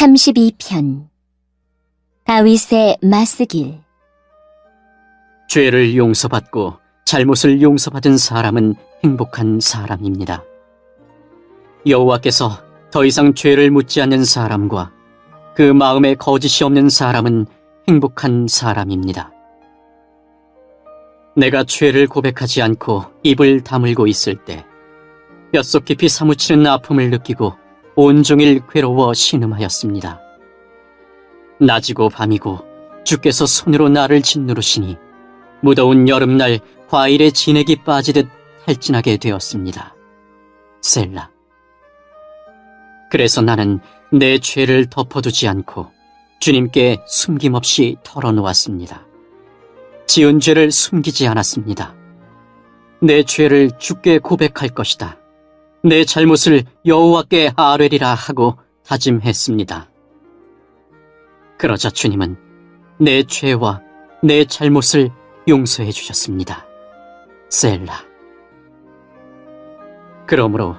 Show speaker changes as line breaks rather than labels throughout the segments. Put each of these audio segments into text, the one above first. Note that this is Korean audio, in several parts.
32편 다윗의 마스길.
죄를 용서받고 잘못을 용서받은 사람은 행복한 사람입니다. 여호와께서 더 이상 죄를 묻지 않는 사람과 그 마음에 거짓이 없는 사람은 행복한 사람입니다. 내가 죄를 고백하지 않고 입을 다물고 있을 때 뼛속 깊이 사무치는 아픔을 느끼고 온종일 괴로워 신음하였습니다. 낮이고 밤이고 주께서 손으로 나를 짓누르시니 무더운 여름날 과일에 진액이 빠지듯 탈진하게 되었습니다. 셀라. 그래서 나는 내 죄를 덮어두지 않고 주님께 숨김없이 털어놓았습니다. 지은 죄를 숨기지 않았습니다. 내 죄를 주께 고백할 것이다. 내 잘못을 여호와께 아뢰리라 하고 다짐했습니다. 그러자 주님은 내 죄와 내 잘못을 용서해 주셨습니다. 셀라. 그러므로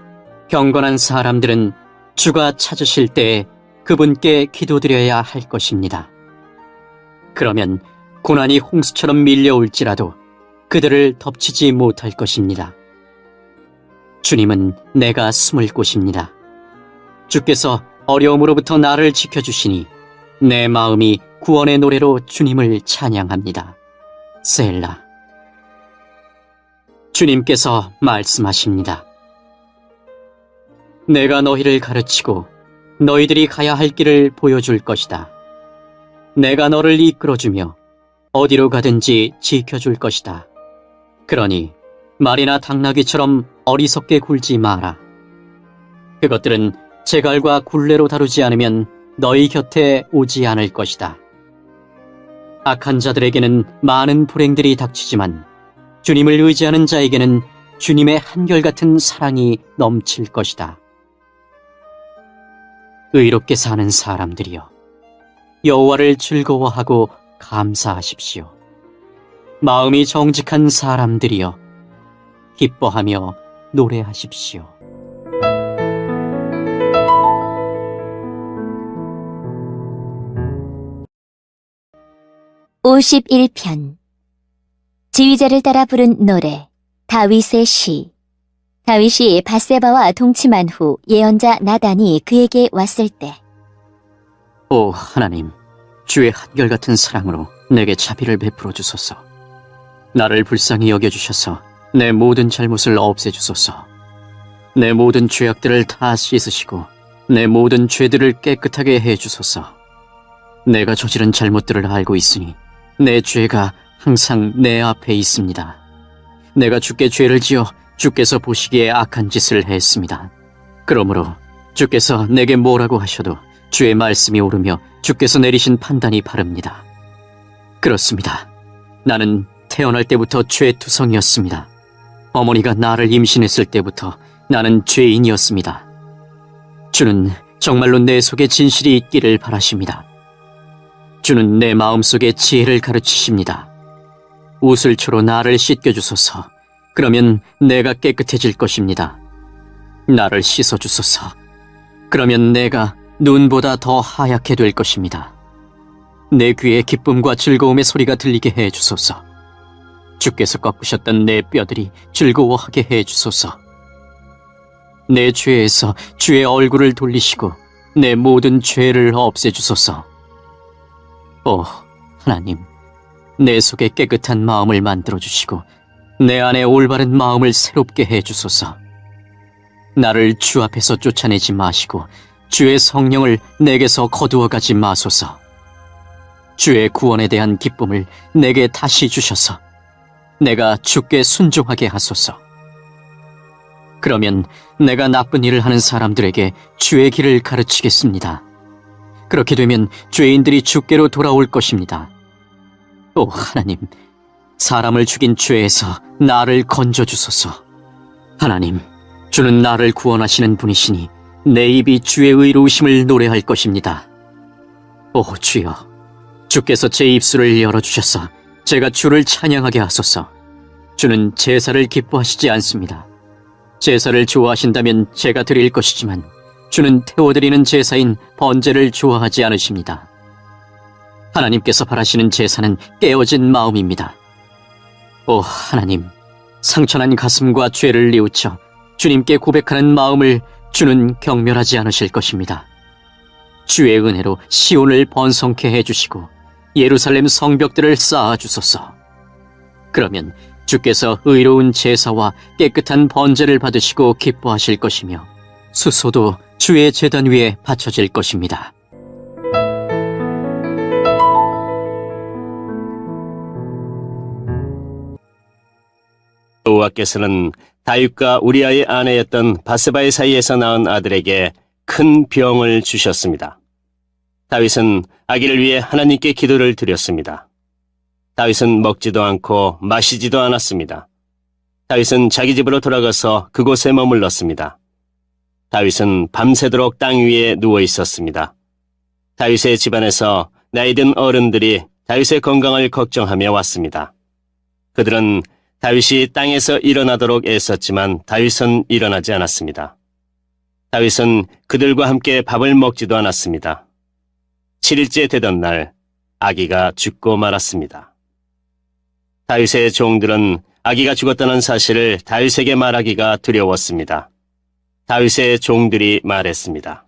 경건한 사람들은 주가 찾으실 때에 그분께 기도드려야 할 것입니다. 그러면 고난이 홍수처럼 밀려올지라도 그들을 덮치지 못할 것입니다. 주님은 내가 숨을 곳입니다. 주께서 어려움으로부터 나를 지켜주시니 내 마음이 구원의 노래로 주님을 찬양합니다. 셀라. 주님께서 말씀하십니다. 내가 너희를 가르치고 너희들이 가야 할 길을 보여줄 것이다. 내가 너를 이끌어주며 어디로 가든지 지켜줄 것이다. 그러니 말이나 당나귀처럼 어리석게 굴지 마라. 그것들은 제갈과 굴레로 다루지 않으면 너희 곁에 오지 않을 것이다. 악한 자들에게는 많은 불행들이 닥치지만 주님을 의지하는 자에게는 주님의 한결같은 사랑이 넘칠 것이다. 의롭게 사는 사람들이여, 여호와를 즐거워하고 감사하십시오. 마음이 정직한 사람들이여, 기뻐하며 노래하십시오.
(51편) 지휘자를 따라 부른 노래. 다윗의 시. 다윗이 밧세바와 동침한 후 예언자 나단이 그에게 왔을 때,
오 하나님, 주의 한결같은 사랑으로 내게 자비를 베풀어 주소서. 나를 불쌍히 여겨주셔서 내 모든 잘못을 없애주소서. 내 모든 죄악들을 다 씻으시고 내 모든 죄들을 깨끗하게 해주소서. 내가 저지른 잘못들을 알고 있으니 내 죄가 항상 내 앞에 있습니다. 내가 주께 죄를 지어 주께서 보시기에 악한 짓을 했습니다. 그러므로 주께서 내게 뭐라고 하셔도 주의 말씀이 옳으며 주께서 내리신 판단이 바릅니다. 그렇습니다. 나는 태어날 때부터 죄투성이었습니다. 어머니가 나를 임신했을 때부터 나는 죄인이었습니다. 주는 정말로 내 속에 진실이 있기를 바라십니다. 주는 내 마음속에 지혜를 가르치십니다. 우슬초로 나를 씻겨주소서. 그러면 내가 깨끗해질 것입니다. 나를 씻어주소서. 그러면 내가 눈보다 더 하얗게 될 것입니다. 내 귀에 기쁨과 즐거움의 소리가 들리게 해주소서. 주께서 꺾으셨던 내 뼈들이 즐거워하게 해주소서. 내 죄에서 주의 얼굴을 돌리시고 내 모든 죄를 없애주소서. 오 하나님, 내 속에 깨끗한 마음을 만들어주시고 내 안에 올바른 마음을 새롭게 해주소서. 나를 주 앞에서 쫓아내지 마시고 주의 성령을 내게서 거두어가지 마소서. 주의 구원에 대한 기쁨을 내게 다시 주셔서 내가 주께 순종하게 하소서. 그러면 내가 나쁜 일을 하는 사람들에게 주의 길을 가르치겠습니다. 그렇게 되면 죄인들이 주께로 돌아올 것입니다. 오 하나님, 사람을 죽인 죄에서 나를 건져주소서. 하나님, 주는 나를 구원하시는 분이시니 내 입이 주의 의로우심을 노래할 것입니다. 오 주여, 주께서 제 입술을 열어주셔서 제가 주를 찬양하게 하소서. 주는 제사를 기뻐하시지 않습니다. 제사를 좋아하신다면 제가 드릴 것이지만 주는 태워드리는 제사인 번제를 좋아하지 않으십니다. 하나님께서 바라시는 제사는 깨어진 마음입니다. 오 하나님, 상처난 가슴과 죄를 뉘우쳐 주님께 고백하는 마음을 주는 경멸하지 않으실 것입니다. 주의 은혜로 시온을 번성케 해주시고 예루살렘 성벽들을 쌓아주소서. 그러면 주께서 의로운 제사와 깨끗한 번제를 받으시고 기뻐하실 것이며 수소도 주의 제단 위에 바쳐질 것입니다.
여호와께서는 다윗과 우리아의 아내였던 바세바의 사이에서 낳은 아들에게 큰 병을 주셨습니다. 다윗은 아기를 위해 하나님께 기도를 드렸습니다. 다윗은 먹지도 않고 마시지도 않았습니다. 다윗은 자기 집으로 돌아가서 그곳에 머물렀습니다. 다윗은 밤새도록 땅 위에 누워 있었습니다. 다윗의 집안에서 나이든 어른들이 다윗의 건강을 걱정하며 왔습니다. 그들은 다윗이 땅에서 일어나도록 애썼지만 다윗은 일어나지 않았습니다. 다윗은 그들과 함께 밥을 먹지도 않았습니다. 7일째 되던 날 아기가 죽고 말았습니다. 다윗의 종들은 아기가 죽었다는 사실을 다윗에게 말하기가 두려웠습니다. 다윗의 종들이 말했습니다.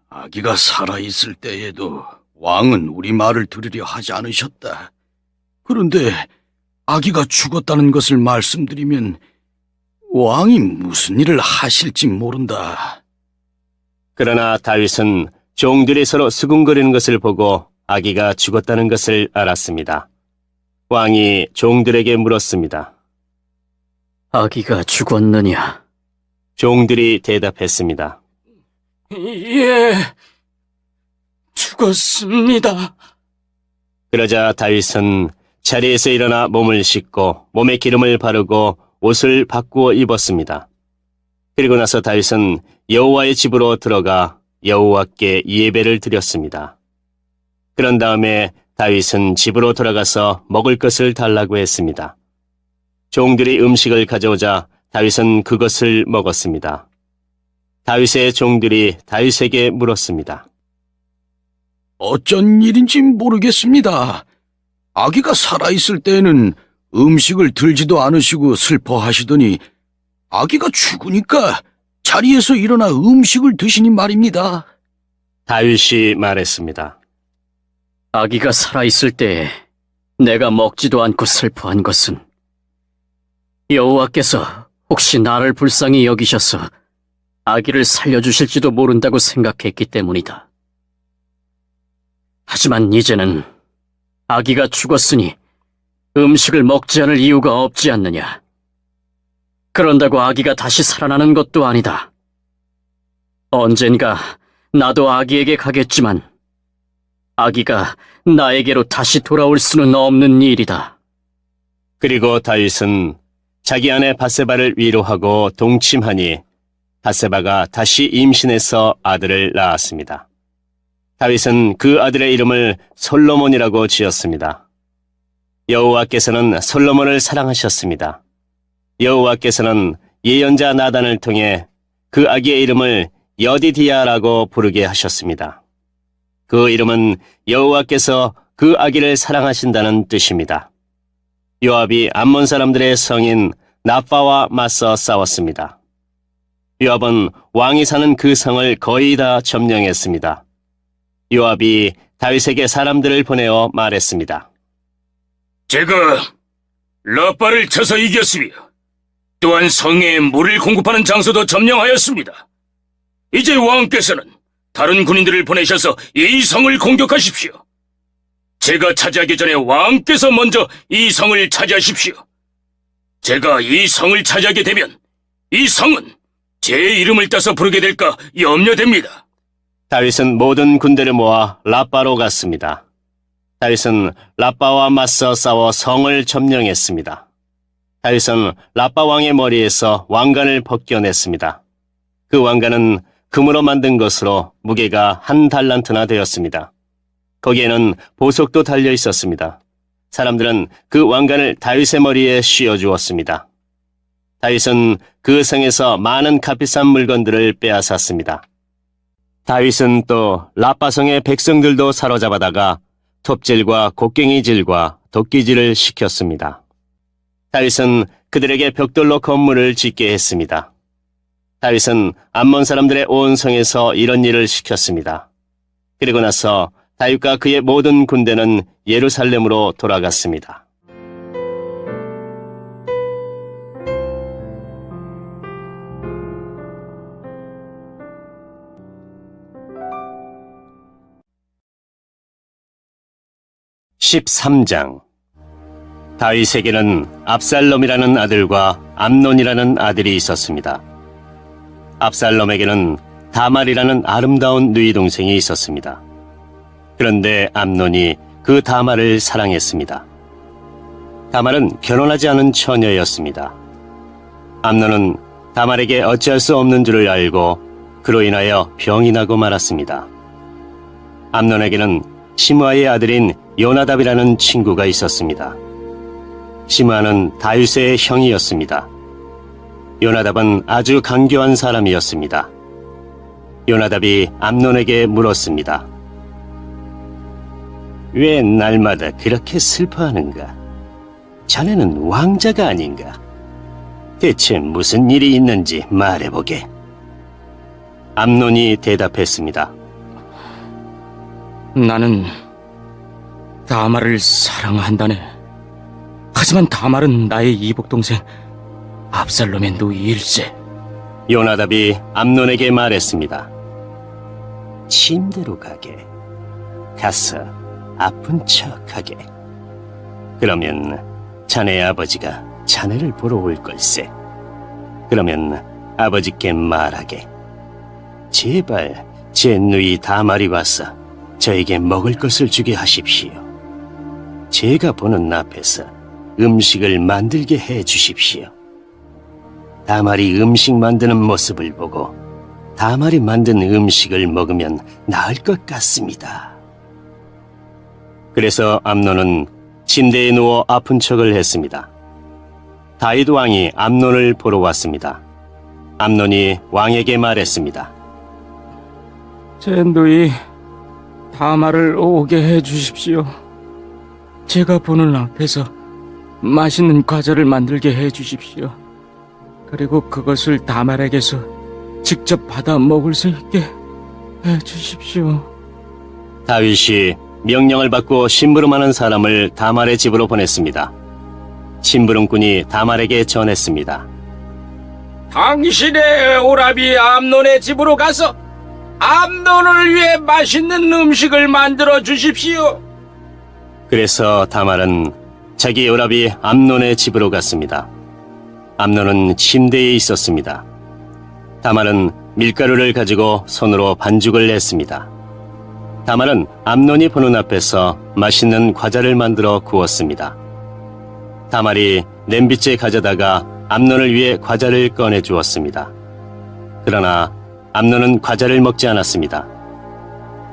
아기가 살아있을 때에도 왕은 우리 말을 들으려 하지 않으셨다. 그런데 아기가 죽었다는 것을 말씀드리면 왕이 무슨 일을 하실지 모른다.
그러나 다윗은 종들이 서로 수군거리는 것을 보고 아기가 죽었다는 것을 알았습니다. 왕이 종들에게 물었습니다.
아기가 죽었느냐?
종들이 대답했습니다.
예, 죽었습니다.
그러자 다윗은 자리에서 일어나 몸을 씻고 몸에 기름을 바르고 옷을 바꾸어 입었습니다. 그리고 나서 다윗은 여호와의 집으로 들어가 여호와께 예배를 드렸습니다. 그런 다음에 다윗은 집으로 돌아가서 먹을 것을 달라고 했습니다. 종들이 음식을 가져오자 다윗은 그것을 먹었습니다. 다윗의 종들이 다윗에게 물었습니다.
어쩐 일인지 모르겠습니다. 아기가 살아있을 때에는 음식을 들지도 않으시고 슬퍼하시더니 아기가 죽으니까 자리에서 일어나 음식을 드시니 말입니다.
다윗이 말했습니다.
아기가 살아있을 때에 내가 먹지도 않고 슬퍼한 것은 여호와께서 혹시 나를 불쌍히 여기셔서 아기를 살려주실지도 모른다고 생각했기 때문이다. 하지만 이제는 아기가 죽었으니 음식을 먹지 않을 이유가 없지 않느냐. 그런다고 아기가 다시 살아나는 것도 아니다. 언젠가 나도 아기에게 가겠지만 아기가 나에게로 다시 돌아올 수는 없는 일이다.
그리고 다윗은 자기 아내 바세바를 위로하고 동침하니 바세바가 다시 임신해서 아들을 낳았습니다. 다윗은 그 아들의 이름을 솔로몬이라고 지었습니다. 여호와께서는 솔로몬을 사랑하셨습니다. 여호와께서는 예언자 나단을 통해 그 아기의 이름을 여디디야라고 부르게 하셨습니다. 그 이름은 여호와께서 그 아기를 사랑하신다는 뜻입니다. 요압이 암몬 사람들의 성인 나빠와 맞서 싸웠습니다. 요압은 왕이 사는 그 성을 거의 다 점령했습니다. 요압이 다윗에게 사람들을 보내어 말했습니다.
제가 라빠를 쳐서 이겼으며 또한 성에 물을 공급하는 장소도 점령하였습니다. 이제 왕께서는 다른 군인들을 보내셔서 이 성을 공격하십시오. 제가 차지하기 전에 왕께서 먼저 이 성을 차지하십시오. 제가 이 성을 차지하게 되면 이 성은 제 이름을 따서 부르게 될까 염려됩니다.
다윗은 모든 군대를 모아 라빠로 갔습니다. 다윗은 라빠와 맞서 싸워 성을 점령했습니다. 다윗은 라빠 왕의 머리에서 왕관을 벗겨냈습니다. 그 왕관은 금으로 만든 것으로 무게가 1달란트나 되었습니다. 거기에는 보석도 달려 있었습니다. 사람들은 그 왕관을 다윗의 머리에 씌워 주었습니다. 다윗은 그 성에서 많은 값비싼 물건들을 빼앗았습니다. 다윗은 또 라빠성의 백성들도 사로잡아다가 톱질과 곡괭이질과 도끼질을 시켰습니다. 다윗은 그들에게 벽돌로 건물을 짓게 했습니다. 다윗은 암몬 사람들의 온 성에서 이런 일을 시켰습니다. 그리고 나서 다윗과 그의 모든 군대는 예루살렘으로 돌아갔습니다. (13장) 다윗에게는 압살롬이라는 아들과 암논이라는 아들이 있었습니다. 압살롬에게는 다말이라는 아름다운 누이 동생이 있었습니다. 그런데 암논이 그 다말을 사랑했습니다. 다말은 결혼하지 않은 처녀였습니다. 암논은 다말에게 어찌할 수 없는 줄을 알고 그로 인하여 병이 나고 말았습니다. 암논에게는 시므아의 아들인 요나답이라는 친구가 있었습니다. 시므아는 다윗의 형이었습니다. 요나답은 아주 간교한 사람이었습니다. 요나답이 암논에게 물었습니다. 왜 날마다 그렇게 슬퍼하는가? 자네는 왕자가 아닌가? 대체 무슨 일이 있는지 말해보게. 암논이 대답했습니다.
나는 다말을 사랑한다네. 하지만 다말은 나의 이복동생 압살롬의 누이일세.
요나답이 암논에게 말했습니다. 침대로 가게. 가서 아픈 척하게. 그러면 자네 아버지가 자네를 보러 올 걸세. 그러면 아버지께 말하게. 제발 제 누이 다말이 와서 저에게 먹을 것을 주게 하십시오. 제가 보는 앞에서 음식을 만들게 해 주십시오. 다말이 음식 만드는 모습을 보고 다말이 만든 음식을 먹으면 나을 것 같습니다. 그래서 암논은 침대에 누워 아픈 척을 했습니다. 다윗 왕이 암논을 보러 왔습니다. 암논이 왕에게 말했습니다.
제 누이 다말을 오게 해 주십시오. 제가 보는 앞에서 맛있는 과자를 만들게 해 주십시오. 그리고 그것을 다말에게서 직접 받아 먹을 수 있게 해 주십시오.
다윗이 명령을 받고 심부름하는 사람을 다말의 집으로 보냈습니다. 심부름꾼이 다말에게 전했습니다.
당신의 오라비 암논의 집으로 가서 암논을 위해 맛있는 음식을 만들어 주십시오.
그래서 다말은 자기 오라비 암논의 집으로 갔습니다. 암논은 침대에 있었습니다. 다말은 밀가루를 가지고 손으로 반죽을 했습니다. 다말은 암논이 보는 앞에서 맛있는 과자를 만들어 구웠습니다. 다말이 냄비째 가져다가 암논을 위해 과자를 꺼내 주었습니다. 그러나 암논은 과자를 먹지 않았습니다.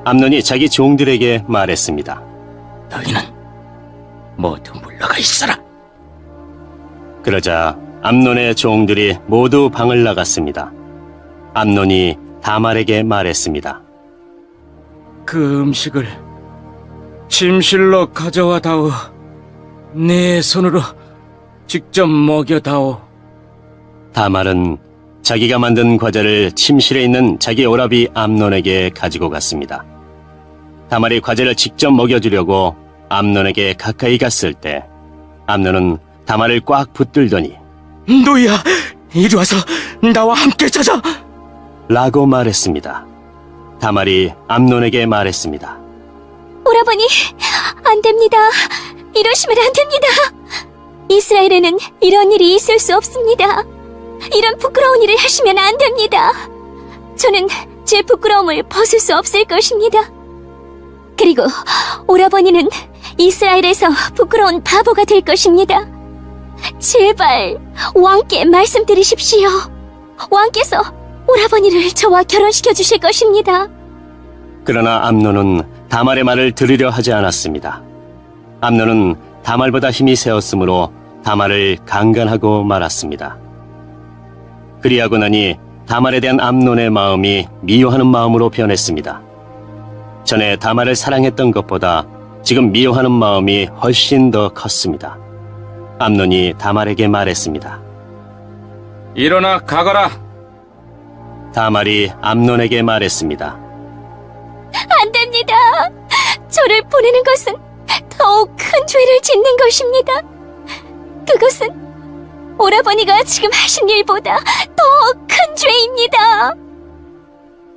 암논이 자기 종들에게 말했습니다.
너희는 모두 물러가 있어라.
그러자 암논의 종들이 모두 방을 나갔습니다. 암논이 다말에게 말했습니다.
그 음식을 침실로 가져와 다오. 내 손으로 직접 먹여다오.
다말은 자기가 만든 과자를 침실에 있는 자기 오라비 암논에게 가지고 갔습니다. 다말이 과자를 직접 먹여주려고 암논에게 가까이 갔을 때 암논은 다말을 꽉 붙들더니
너희야, 이리 와서 나와 함께 자자.
라고 말했습니다. 다말이 암논에게 말했습니다.
오라버니, 안 됩니다. 이러시면 안 됩니다. 이스라엘에는 이런 일이 있을 수 없습니다. 이런 부끄러운 일을 하시면 안 됩니다. 저는 제 부끄러움을 벗을 수 없을 것입니다. 그리고 오라버니는 이스라엘에서 부끄러운 바보가 될 것입니다. 제발 왕께 말씀드리십시오. 왕께서 오라버니를 저와 결혼시켜 주실 것입니다.
그러나 암논은 다말의 말을 들으려 하지 않았습니다. 암논은 다말보다 힘이 세었으므로 다말을 강간하고 말았습니다. 그리하고 나니 다말에 대한 암논의 마음이 미워하는 마음으로 변했습니다. 전에 다말을 사랑했던 것보다 지금 미워하는 마음이 훨씬 더 컸습니다. 암논이 다말에게 말했습니다.
일어나 가거라.
다말이 암논에게 말했습니다.
안 됩니다. 저를 보내는 것은 더욱 큰 죄를 짓는 것입니다. 그것은 오라버니가 지금 하신 일보다 더 큰 죄입니다.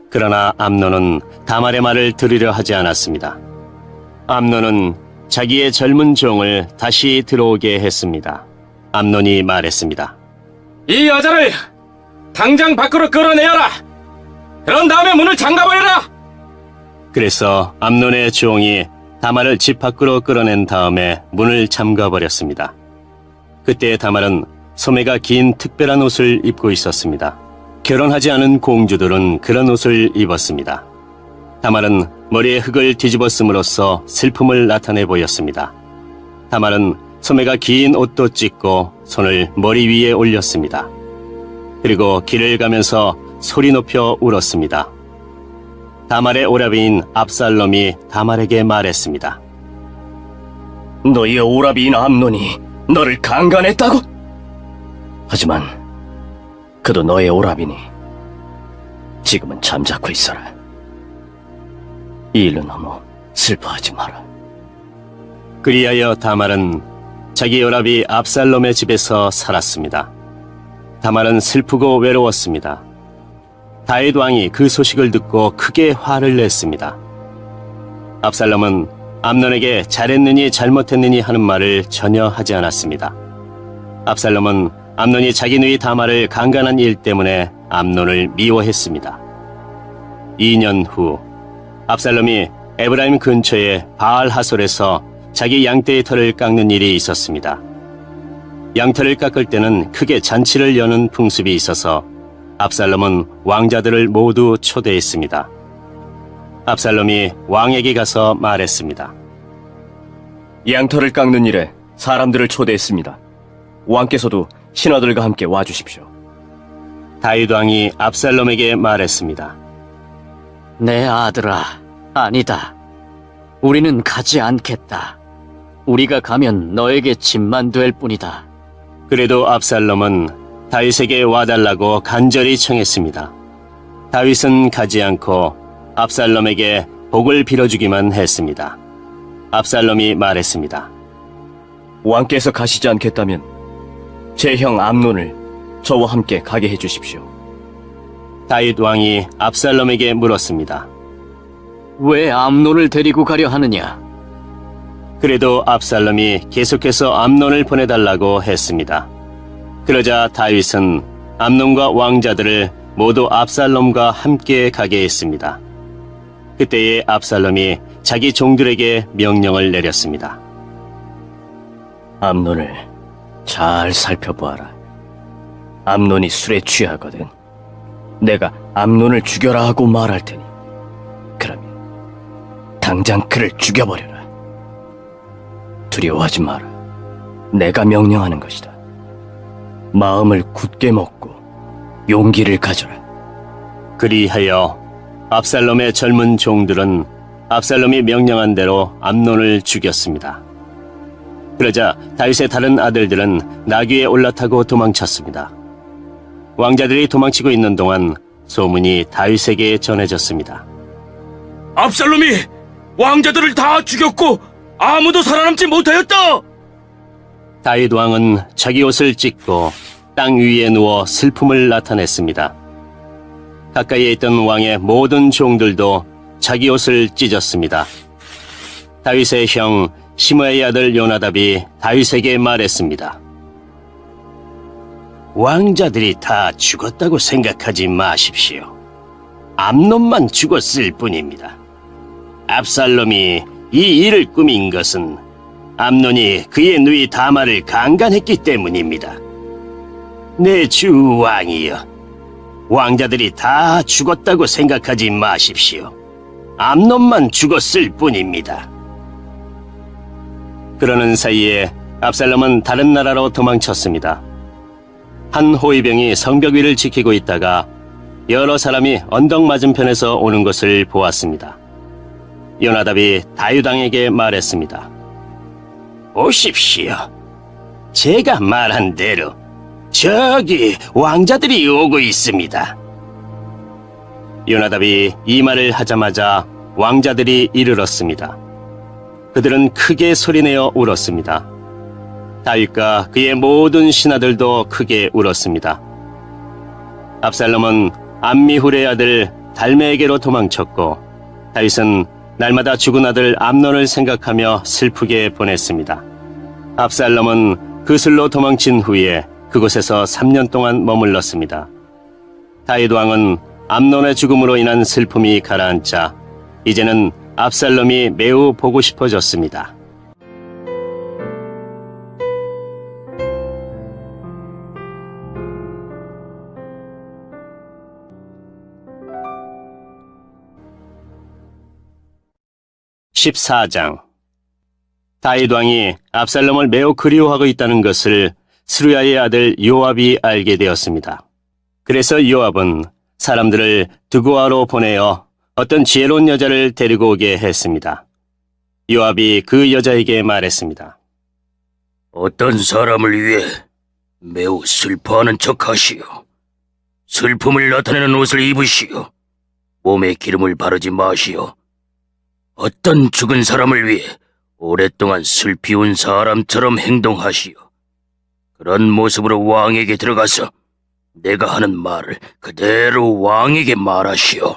그러나 암논은 다말의 말을 들으려 하지 않았습니다. 암논은 자기의 젊은 종을 다시 들어오게 했습니다. 암논이 말했습니다.
이 여자를 당장 밖으로 끌어내어라. 그런 다음에 문을 잠가버려라.
그래서 암논의 종이 다말을 집 밖으로 끌어낸 다음에 문을 잠가버렸습니다. 그때 다말은 소매가 긴 특별한 옷을 입고 있었습니다. 결혼하지 않은 공주들은 그런 옷을 입었습니다. 다말은 머리에 흙을 뒤집었음으로써 슬픔을 나타내 보였습니다. 다말은 소매가 긴 옷도 찢고 손을 머리 위에 올렸습니다. 그리고 길을 가면서 소리 높여 울었습니다. 다말의 오라비인 압살롬이 다말에게 말했습니다.
너희의 오라비인 암논이 너를 강간했다고? 하지만 그도 너의 오라비니 지금은 잠자코 있어라. 이 일로 너무 슬퍼하지 마라.
그리하여 다말은 자기 오라비 압살롬의 집에서 살았습니다. 다말은 슬프고 외로웠습니다. 다윗 왕이 그 소식을 듣고 크게 화를 냈습니다. 압살롬은 암논에게 잘했느니 잘못했느니 하는 말을 전혀 하지 않았습니다. 압살롬은 암논이 자기 누이 다말을 강간한 일 때문에 암논을 미워했습니다. 2년 후 압살롬이 에브라임 근처의 바알 하솔에서 자기 양떼의 털을 깎는 일이 있었습니다. 양털을 깎을 때는 크게 잔치를 여는 풍습이 있어서 압살롬은 왕자들을 모두 초대했습니다. 압살롬이 왕에게 가서 말했습니다.
양털을 깎는 일에 사람들을 초대했습니다. 왕께서도 신하들과 함께 와주십시오.
다윗 왕이 압살롬에게 말했습니다.
내 아들아, 아니다. 우리는 가지 않겠다. 우리가 가면 너에게 짐만 될 뿐이다.
그래도 압살롬은 다윗에게 와달라고 간절히 청했습니다. 다윗은 가지 않고 압살롬에게 복을 빌어주기만 했습니다. 압살롬이 말했습니다.
왕께서 가시지 않겠다면 제 형 암논을 저와 함께 가게 해주십시오.
다윗 왕이 압살롬에게 물었습니다.
왜 암논을 데리고 가려 하느냐?
그래도 압살롬이 계속해서 암논을 보내달라고 했습니다. 그러자 다윗은 암논과 왕자들을 모두 압살롬과 함께 가게 했습니다. 그때에 압살롬이 자기 종들에게 명령을 내렸습니다.
암논을 잘 살펴보아라. 암논이 술에 취하거든 내가 암논을 죽여라 하고 말할 테니 그러면 당장 그를 죽여버려라. 두려워하지 마라. 내가 명령하는 것이다. 마음을 굳게 먹고 용기를 가져라.
그리하여 압살롬의 젊은 종들은 압살롬이 명령한 대로 암논을 죽였습니다. 그러자 다윗의 다른 아들들은 나귀에 올라타고 도망쳤습니다. 왕자들이 도망치고 있는 동안 소문이 다윗에게 전해졌습니다.
압살롬이 왕자들을 다 죽였고 아무도 살아남지 못하였다.
다윗 왕은 자기 옷을 찢고 땅 위에 누워 슬픔을 나타냈습니다. 가까이에 있던 왕의 모든 종들도 자기 옷을 찢었습니다. 다윗의 형 시므아의 아들 요나답이 다윗에게 말했습니다. 왕자들이 다 죽었다고 생각하지 마십시오. 암논만 죽었을 뿐입니다. 압살롬이 이 일을 꾸민 것은 암논이 그의 누이 다말을 강간했기 때문입니다. 내 주 왕이여, 왕자들이 다 죽었다고 생각하지 마십시오. 암논만 죽었을 뿐입니다. 그러는 사이에 압살롬은 다른 나라로 도망쳤습니다. 한 호위병이 성벽 위를 지키고 있다가 여러 사람이 언덕 맞은편에서 오는 것을 보았습니다. 요나답이 다윗 왕에게 말했습니다. 보십시오. 제가 말한 대로 저기 왕자들이 오고 있습니다. 요나답이 이 말을 하자마자 왕자들이 이르렀습니다. 그들은 크게 소리내어 울었습니다. 다윗과 그의 모든 신하들도 크게 울었습니다. 압살롬은 암미훌의 아들 달메에게로 도망쳤고 다윗은 날마다 죽은 아들 암논을 생각하며 슬프게 보냈습니다. 압살롬은 그슬로 도망친 후에 그곳에서 3년 동안 머물렀습니다. 다윗 왕은 암논의 죽음으로 인한 슬픔이 가라앉자 이제는 압살롬이 매우 보고 싶어졌습니다. (14장) 다윗 왕이 압살롬을 매우 그리워하고 있다는 것을 스루야의 아들 요압이 알게 되었습니다. 그래서 요압은 사람들을 드고아로 보내어 어떤 지혜로운 여자를 데리고 오게 했습니다. 요압이 그 여자에게 말했습니다.
어떤 사람을 위해 매우 슬퍼하는 척하시오. 슬픔을 나타내는 옷을 입으시오. 몸에 기름을 바르지 마시오. 어떤 죽은 사람을 위해 오랫동안 슬피 운 사람처럼 행동하시오. 그런 모습으로 왕에게 들어가서 내가 하는 말을 그대로 왕에게 말하시오.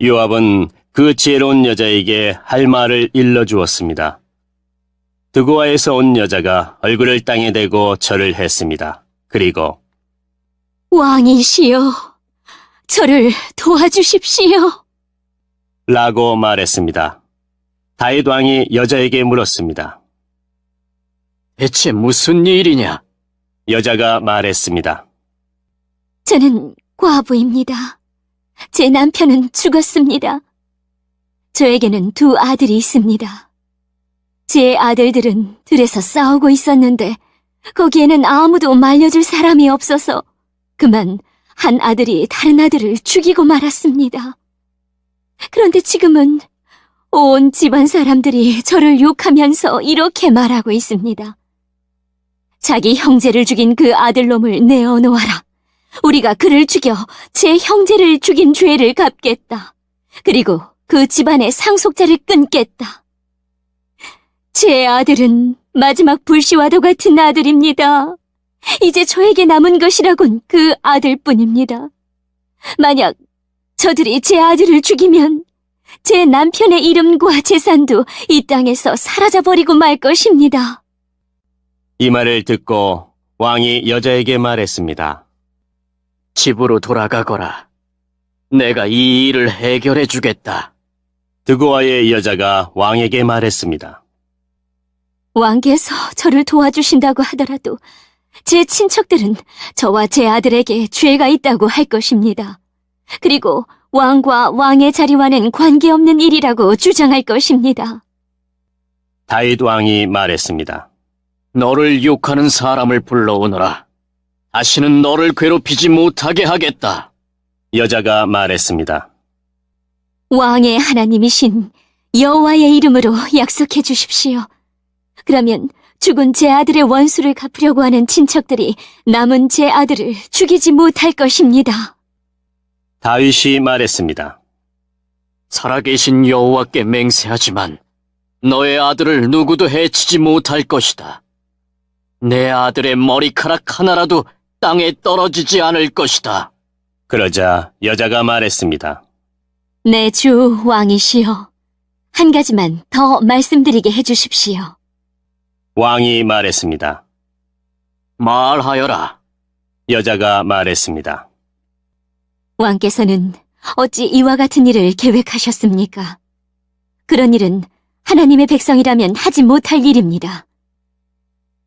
요압은 그 지혜로운 여자에게 할 말을 일러주었습니다. 드고아에서 온 여자가 얼굴을 땅에 대고 절을 했습니다. 그리고
왕이시여, 저를 도와주십시오.
라고 말했습니다. 다윗 왕이 여자에게 물었습니다.
대체 무슨 일이냐?
여자가 말했습니다.
저는 과부입니다. 제 남편은 죽었습니다. 저에게는 두 아들이 있습니다. 제 아들들은 들에서 싸우고 있었는데 거기에는 아무도 말려줄 사람이 없어서 그만 한 아들이 다른 아들을 죽이고 말았습니다. 그런데 지금은 온 집안 사람들이 저를 욕하면서 이렇게 말하고 있습니다. 자기 형제를 죽인 그 아들놈을 내어놓아라. 우리가 그를 죽여 제 형제를 죽인 죄를 갚겠다. 그리고 그 집안의 상속자를 끊겠다. 제 아들은 마지막 불씨와도 같은 아들입니다. 이제 저에게 남은 것이라곤 그 아들뿐입니다. 만약 저들이 제 아들을 죽이면 제 남편의 이름과 재산도 이 땅에서 사라져버리고 말 것입니다.
이 말을 듣고 왕이 여자에게 말했습니다.
집으로 돌아가거라. 내가 이 일을 해결해 주겠다.
드고아의 여자가 왕에게 말했습니다.
왕께서 저를 도와주신다고 하더라도 제 친척들은 저와 제 아들에게 죄가 있다고 할 것입니다. 그리고 왕과 왕의 자리와는 관계없는 일이라고 주장할 것입니다.
다윗 왕이 말했습니다.
너를 욕하는 사람을 불러오너라. 다시는 너를 괴롭히지 못하게 하겠다.
여자가 말했습니다.
왕의 하나님이신 여호와의 이름으로 약속해 주십시오. 그러면 죽은 제 아들의 원수를 갚으려고 하는 친척들이 남은 제 아들을 죽이지 못할 것입니다.
다윗이 말했습니다.
살아계신 여호와께 맹세하지만 너의 아들을 누구도 해치지 못할 것이다. 내 아들의 머리카락 하나라도 땅에 떨어지지 않을 것이다.
그러자 여자가 말했습니다.
내 주 왕이시여, 한 가지만 더 말씀드리게 해주십시오.
왕이 말했습니다.
말하여라.
여자가 말했습니다.
왕께서는 어찌 이와 같은 일을 계획하셨습니까? 그런 일은 하나님의 백성이라면 하지 못할 일입니다.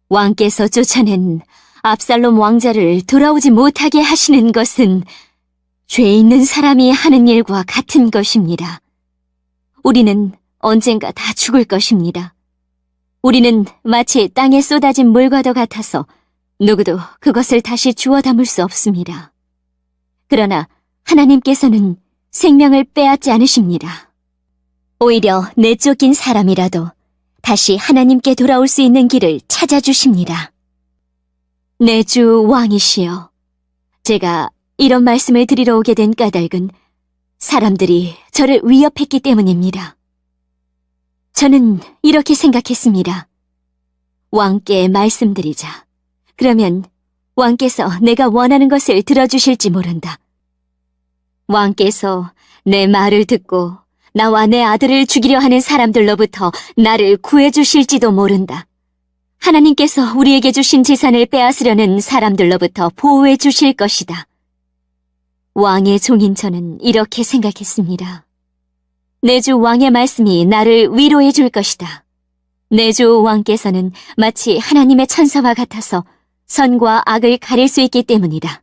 왕께서 쫓아낸 압살롬 왕자를 돌아오지 못하게 하시는 것은 죄 있는 사람이 하는 일과 같은 것입니다. 우리는 언젠가 다 죽을 것입니다. 우리는 마치 땅에 쏟아진 물과도 같아서 누구도 그것을 다시 주워 담을 수 없습니다. 그러나 하나님께서는 생명을 빼앗지 않으십니다. 오히려 내쫓긴 사람이라도 다시 하나님께 돌아올 수 있는 길을 찾아주십니다. 내 주 왕이시여, 제가 이런 말씀을 드리러 오게 된 까닭은 사람들이 저를 위협했기 때문입니다. 저는 이렇게 생각했습니다. 왕께 말씀드리자. 그러면 왕께서 내가 원하는 것을 들어주실지 모른다. 왕께서 내 말을 듣고 나와 내 아들을 죽이려 하는 사람들로부터 나를 구해주실지도 모른다. 하나님께서 우리에게 주신 재산을 빼앗으려는 사람들로부터 보호해 주실 것이다. 왕의 종인 저는 이렇게 생각했습니다. 내 주 왕의 말씀이 나를 위로해 줄 것이다. 내 주 왕께서는 마치 하나님의 천사와 같아서 선과 악을 가릴 수 있기 때문이다.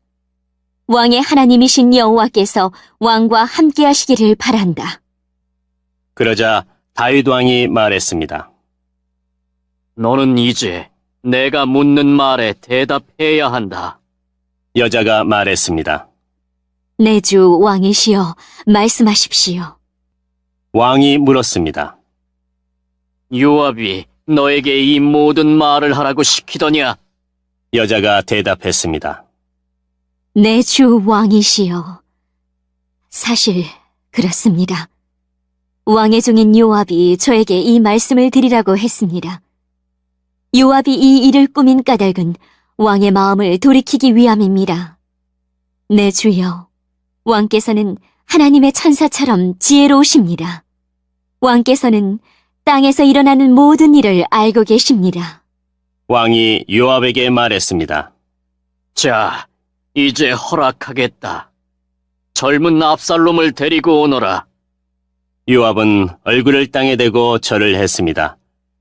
왕의 하나님이신 여호와께서 왕과 함께 하시기를 바란다.
그러자 다윗 왕이 말했습니다.
너는 이제 내가 묻는 말에 대답해야 한다.
여자가 말했습니다.
내 주 왕이시여, 말씀하십시오.
왕이 물었습니다.
요압이 너에게 이 모든 말을 하라고 시키더냐?
여자가 대답했습니다.
내 주 왕이시여. 사실 그렇습니다. 왕의 종인 요압이 저에게 이 말씀을 드리라고 했습니다. 요압이 이 일을 꾸민 까닭은 왕의 마음을 돌이키기 위함입니다. 내 주여, 왕께서는 하나님의 천사처럼 지혜로우십니다. 왕께서는 땅에서 일어나는 모든 일을 알고 계십니다.
왕이 요압에게 말했습니다.
자, 이제 허락하겠다. 젊은 압살롬을 데리고 오너라.
요압은 얼굴을 땅에 대고 절을 했습니다.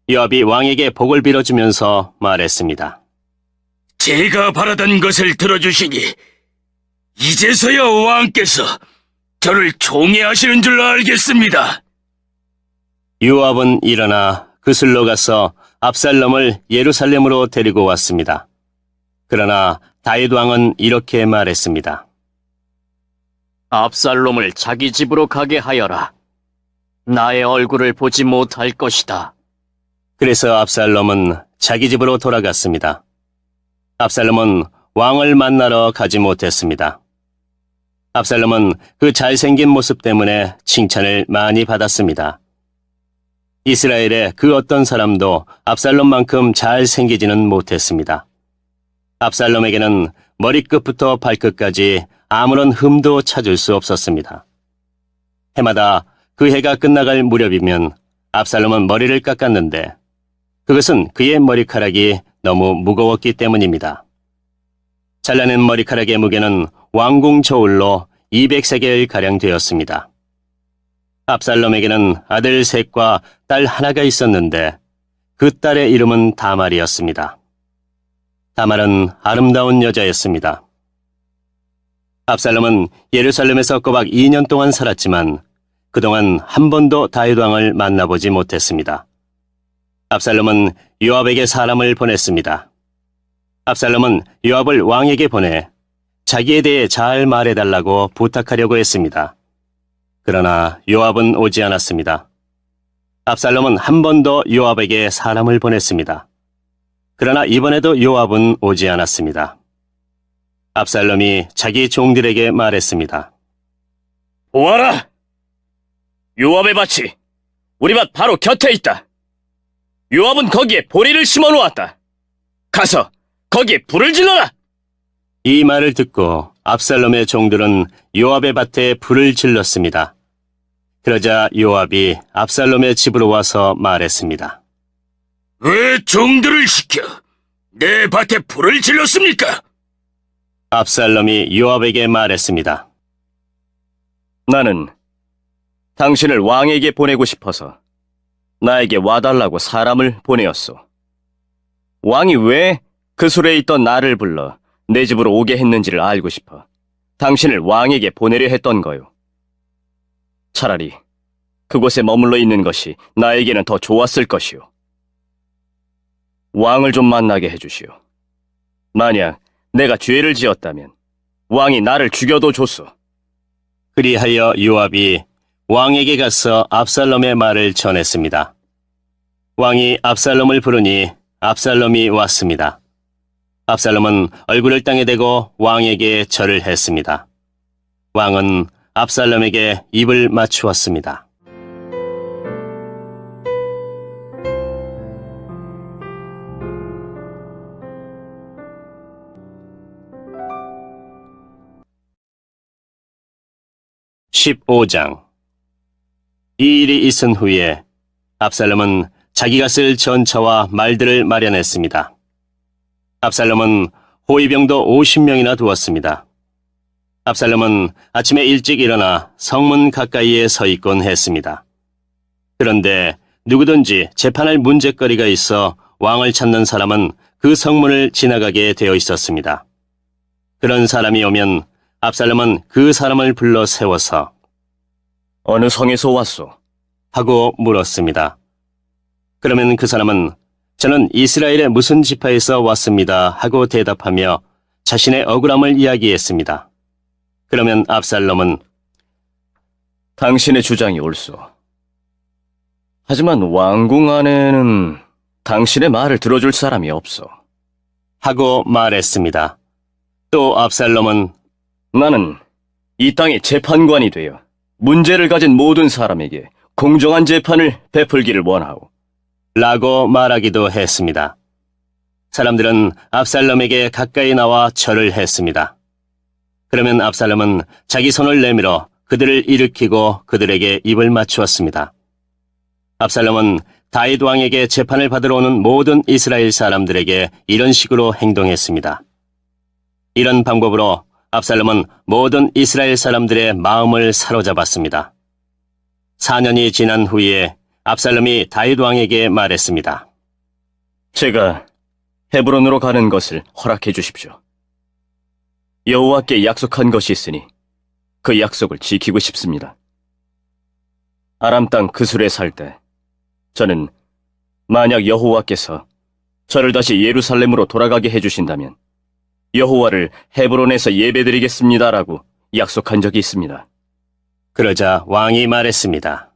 요압이 왕에게 복을 빌어주면서 말했습니다.
제가 바라던 것을 들어주시니 이제서야 왕께서 저를 총애하시는 줄 알겠습니다.
요압은 일어나 그슬로 가서 압살롬을 예루살렘으로 데리고 왔습니다. 그러나 다윗 왕은 이렇게 말했습니다.
압살롬을 자기 집으로 가게 하여라. 나의 얼굴을 보지 못할 것이다.
그래서 압살롬은 자기 집으로 돌아갔습니다. 압살롬은 왕을 만나러 가지 못했습니다. 압살롬은 그 잘생긴 모습 때문에 칭찬을 많이 받았습니다. 이스라엘의 그 어떤 사람도 압살롬만큼 잘생기지는 못했습니다. 압살롬에게는 머리끝부터 발끝까지 아무런 흠도 찾을 수 없었습니다. 해마다 그 해가 끝나갈 무렵이면 압살롬은 머리를 깎았는데 그것은 그의 머리카락이 너무 무거웠기 때문입니다. 잘라낸 머리카락의 무게는 왕궁 저울로 200세겔가량 되었습니다. 압살롬에게는 아들 셋과 딸 하나가 있었는데 그 딸의 이름은 다말이었습니다. 다말은 아름다운 여자였습니다. 압살롬은 예루살렘에서 꼬박 2년 동안 살았지만 그동안 한 번도 다윗 왕을 만나보지 못했습니다. 압살롬은 요압에게 사람을 보냈습니다. 압살롬은 요압을 왕에게 보내 자기에 대해 잘 말해달라고 부탁하려고 했습니다. 그러나 요압은 오지 않았습니다. 압살롬은 한 번 더 요압에게 사람을 보냈습니다. 그러나 이번에도 요압은 오지 않았습니다. 압살롬이 자기 종들에게 말했습니다.
보아라! 요압의 밭이 우리 밭 바로 곁에 있다. 요압은 거기에 보리를 심어 놓았다. 가서 거기에 불을 질러라!
이 말을 듣고 압살롬의 종들은 요압의 밭에 불을 질렀습니다. 그러자 요압이 압살롬의 집으로 와서 말했습니다.
왜 종들을 시켜 내 밭에 불을 질렀습니까?
압살롬이 요압에게 말했습니다.
나는 당신을 왕에게 보내고 싶어서 나에게 와달라고 사람을 보내었소. 왕이 왜 그 술에 있던 나를 불러 내 집으로 오게 했는지를 알고 싶어 당신을 왕에게 보내려 했던 거요. 차라리 그곳에 머물러 있는 것이 나에게는 더 좋았을 것이요. 왕을 좀 만나게 해주시오. 만약 내가 죄를 지었다면 왕이 나를 죽여도 줬소.
그리하여 요압이 왕에게 가서 압살롬의 말을 전했습니다. 왕이 압살롬을 부르니 압살롬이 왔습니다. 압살롬은 얼굴을 땅에 대고 왕에게 절을 했습니다. 왕은 압살롬에게 입을 맞추었습니다. (15장) 이 일이 있은 후에 압살롬은 자기가 쓸 전차와 말들을 마련했습니다. 압살롬은 호위병도 50명이나 두었습니다. 압살롬은 아침에 일찍 일어나 성문 가까이에 서 있곤 했습니다. 그런데 누구든지 재판할 문제거리가 있어 왕을 찾는 사람은 그 성문을 지나가게 되어 있었습니다. 그런 사람이 오면 압살롬은 그 사람을 불러 세워서
어느 성에서 왔소?
하고 물었습니다. 그러면 그 사람은 저는 이스라엘의 무슨 지파에서 왔습니다 하고 대답하며 자신의 억울함을 이야기했습니다. 그러면 압살롬은
당신의 주장이 옳소. 하지만 왕궁 안에는 당신의 말을 들어줄 사람이 없어.
하고 말했습니다. 또 압살롬은
나는 이 땅의 재판관이 되어 문제를 가진 모든 사람에게 공정한 재판을 베풀기를 원하오.
라고 말하기도 했습니다. 사람들은 압살롬에게 가까이 나와 절을 했습니다. 그러면 압살롬은 자기 손을 내밀어 그들을 일으키고 그들에게 입을 맞추었습니다. 압살롬은 다윗 왕에게 재판을 받으러 오는 모든 이스라엘 사람들에게 이런 식으로 행동했습니다. 이런 방법으로 압살롬은 모든 이스라엘 사람들의 마음을 사로잡았습니다. 4년이 지난 후에 압살롬이 다윗 왕에게 말했습니다.
제가 헤브론으로 가는 것을 허락해 주십시오. 여호와께 약속한 것이 있으니 그 약속을 지키고 싶습니다. 아람 땅 그술에 살 때 저는 만약 여호와께서 저를 다시 예루살렘으로 돌아가게 해주신다면 여호와를 헤브론에서 예배드리겠습니다라고 약속한 적이 있습니다.
그러자 왕이 말했습니다.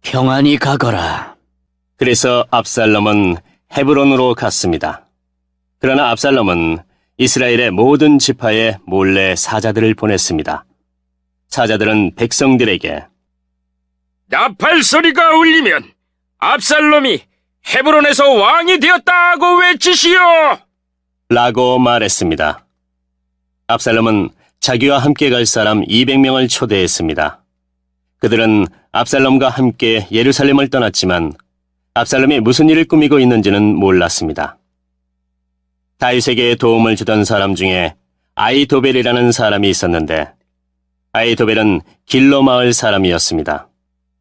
평안히 가거라.
그래서 압살롬은 헤브론으로 갔습니다. 그러나 압살롬은 이스라엘의 모든 지파에 몰래 사자들을 보냈습니다. 사자들은 백성들에게
나팔 소리가 울리면 압살롬이 헤브론에서 왕이 되었다고 외치시오!
라고 말했습니다. 압살롬은 자기와 함께 갈 사람 200명을 초대했습니다. 그들은 압살롬과 함께 예루살렘을 떠났지만 압살롬이 무슨 일을 꾸미고 있는지는 몰랐습니다. 다윗에게 도움을 주던 사람 중에 아이도벨이라는 사람이 있었는데 아이도벨은 길로 마을 사람이었습니다.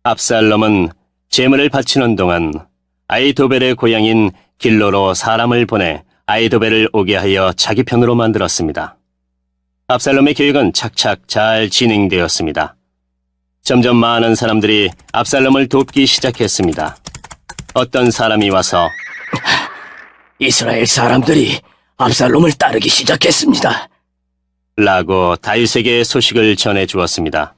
압살롬은 제물을 바치는 동안 아이도벨의 고향인 길로로 사람을 보내 아이도벨을 오게 하여 자기 편으로 만들었습니다. 압살롬의 계획은 착착 잘 진행되었습니다. 점점 많은 사람들이 압살롬을 돕기 시작했습니다. 어떤 사람이 와서
이스라엘 사람들이 압살롬을 따르기 시작했습니다.
라고 다윗에게 소식을 전해 주었습니다.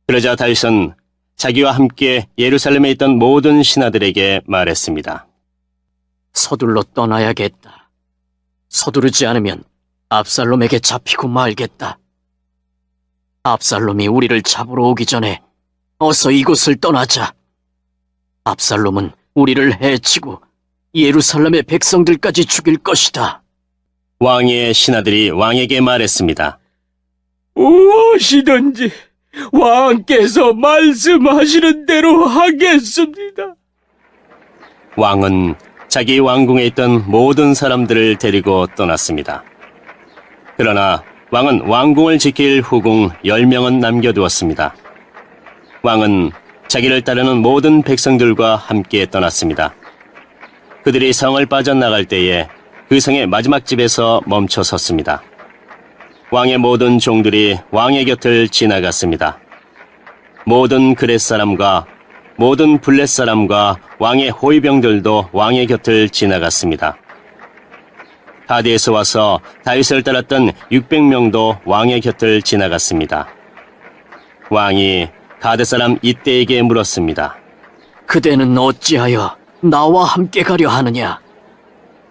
그러자 다윗은 자기와 함께 예루살렘에 있던 모든 신하들에게 말했습니다.
서둘러 떠나야겠다. 서두르지 않으면 압살롬에게 잡히고 말겠다. 압살롬이 우리를 잡으러 오기 전에 어서 이곳을 떠나자. 압살롬은 우리를 해치고 예루살렘의 백성들까지 죽일 것이다.
왕의 신하들이 왕에게 말했습니다.
무엇이든지 왕께서 말씀하시는 대로 하겠습니다.
왕은 자기 왕궁에 있던 모든 사람들을 데리고 떠났습니다. 그러나 왕은 왕궁을 지킬 후궁 10명은 남겨두었습니다. 왕은 자기를 따르는 모든 백성들과 함께 떠났습니다. 그들이 성을 빠져나갈 때에 그 성의 마지막 집에서 멈춰 섰습니다. 왕의 모든 종들이 왕의 곁을 지나갔습니다. 모든 그렛 사람과 모든 블렛 사람과 왕의 호위병들도 왕의 곁을 지나갔습니다. 가드에서 와서 다윗을 따랐던 600명도 왕의 곁을 지나갔습니다. 왕이 가드 사람 이때에게 물었습니다.
그대는 어찌하여 나와 함께 가려 하느냐?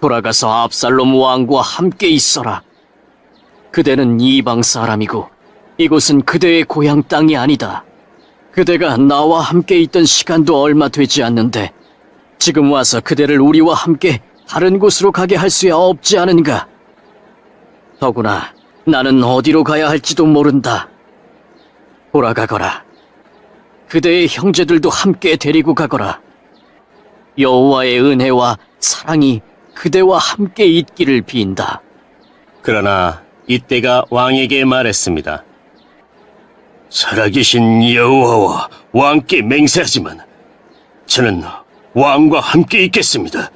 돌아가서 압살롬 왕과 함께 있어라. 그대는 이방 사람이고 이곳은 그대의 고향 땅이 아니다. 그대가 나와 함께 있던 시간도 얼마 되지 않는데 지금 와서 그대를 우리와 함께 다른 곳으로 가게 할 수야 없지 않은가? 더구나 나는 어디로 가야 할지도 모른다. 돌아가거라. 그대의 형제들도 함께 데리고 가거라. 여호와의 은혜와 사랑이 그대와 함께 있기를 빈다.
그러나 이때가 왕에게 말했습니다. 살아계신 여호와와 왕께 맹세하지만 저는 왕과 함께 있겠습니다.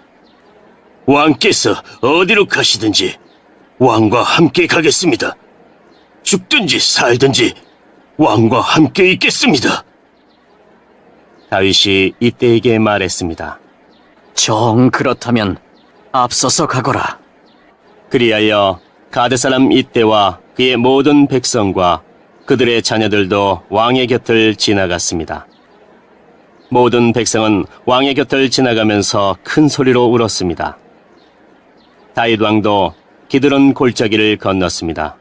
왕께서 어디로 가시든지 왕과 함께 가겠습니다. 죽든지 살든지 왕과 함께 있겠습니다. 다윗이 이때에게 말했습니다.
정 그렇다면 앞서서 가거라.
그리하여 가드 사람 이때와 그의 모든 백성과 그들의 자녀들도 왕의 곁을 지나갔습니다. 모든 백성은 왕의 곁을 지나가면서 큰 소리로 울었습니다. 다윗 왕도 기드론 골짜기를 건넜습니다.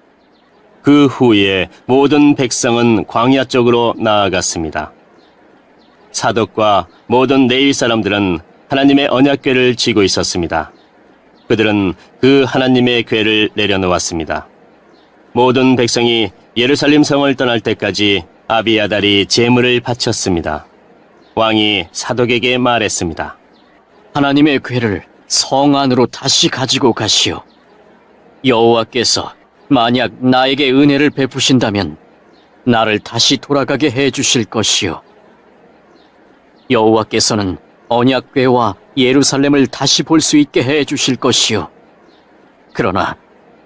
그 후에 모든 백성은 광야 쪽으로 나아갔습니다. 사독과 모든 레위 사람들은 하나님의 언약궤를 쥐고 있었습니다. 그들은 그 하나님의 궤를 내려놓았습니다. 모든 백성이 예루살렘 성을 떠날 때까지 아비아달이 제물을 바쳤습니다. 왕이 사독에게 말했습니다.
하나님의 궤를 성 안으로 다시 가지고 가시오. 여호와께서 만약 나에게 은혜를 베푸신다면 나를 다시 돌아가게 해 주실 것이오. 여호와께서는 언약궤와 예루살렘을 다시 볼 수 있게 해 주실 것이오. 그러나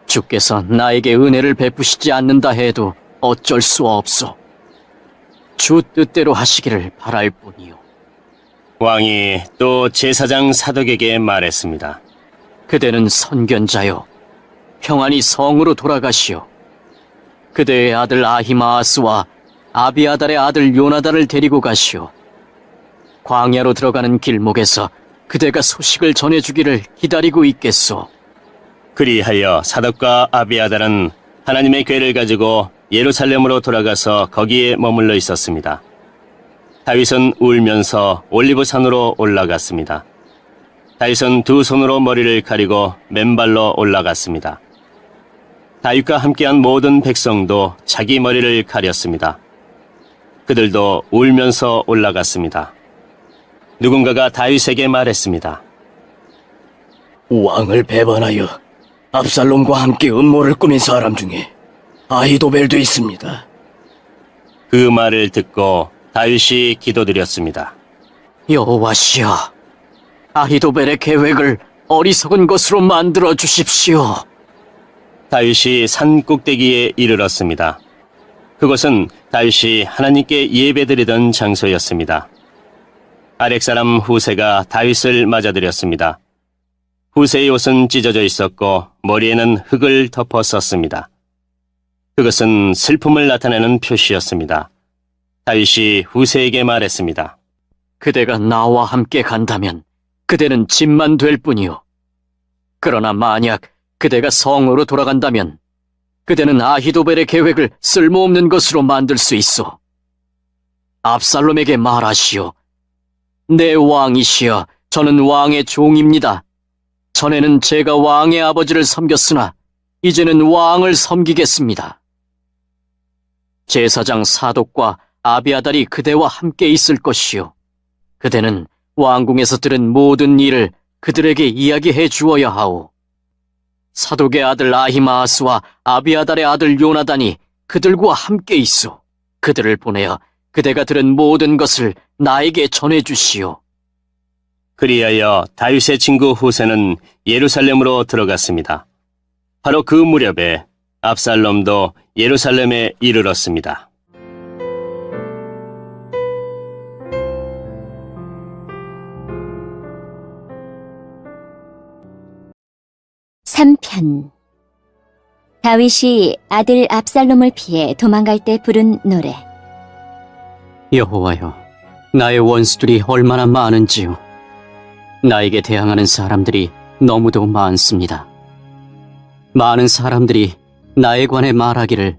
주께서 나에게 은혜를 베푸시지 않는다 해도 어쩔 수 없소. 주 뜻대로 하시기를 바랄 뿐이오.
왕이 또 제사장 사독에게 말했습니다.
그대는 선견자요. 평안히 성으로 돌아가시오. 그대의 아들 아히마아스와 아비아달의 아들 요나단을 데리고 가시오. 광야로 들어가는 길목에서 그대가 소식을 전해주기를 기다리고 있겠소.
그리하여 사독과 아비아달은 하나님의 궤를 가지고 예루살렘으로 돌아가서 거기에 머물러 있었습니다. 다윗은 울면서 올리브산으로 올라갔습니다. 다윗은 두 손으로 머리를 가리고 맨발로 올라갔습니다. 다윗과 함께한 모든 백성도 자기 머리를 가렸습니다. 그들도 울면서 올라갔습니다. 누군가가 다윗에게 말했습니다.
왕을 배반하여 압살롬과 함께 음모를 꾸민 사람 중에 아히도벨도 있습니다.
그 말을 듣고 다윗이 기도드렸습니다.
여호와시여, 아히도벨의 계획을 어리석은 것으로 만들어 주십시오.
다윗이 산 꼭대기에 이르렀습니다. 그곳은 다윗이 하나님께 예배드리던 장소였습니다. 아렉 사람 후세가 다윗을 맞아들였습니다. 후세의 옷은 찢어져 있었고 머리에는 흙을 덮어 썼습니다. 그것은 슬픔을 나타내는 표시였습니다. 다윗이 후세에게 말했습니다.
그대가 나와 함께 간다면 그대는 짐만 될 뿐이요. 그러나 만약 그대가 성으로 돌아간다면 그대는 아히도벨의 계획을 쓸모없는 것으로 만들 수 있어. 압살롬에게 말하시오. 내 왕이시여, 저는 왕의 종입니다. 전에는 제가 왕의 아버지를 섬겼으나 이제는 왕을 섬기겠습니다. 제사장 사독과 아비아달이 그대와 함께 있을 것이요. 그대는 왕궁에서 들은 모든 일을 그들에게 이야기해 주어야 하오. 사독의 아들 아히마아스와 아비아달의 아들 요나단이 그들과 함께 있어. 그들을 보내어 그대가 들은 모든 것을 나에게 전해주시오.
그리하여 다윗의 친구 후세는 예루살렘으로 들어갔습니다. 바로 그 무렵에 압살롬도 예루살렘에 이르렀습니다.
3편 다윗이 아들 압살롬을 피해 도망갈 때 부른 노래.
여호와여, 나의 원수들이 얼마나 많은지요. 나에게 대항하는 사람들이 너무도 많습니다. 많은 사람들이 나에 관해 말하기를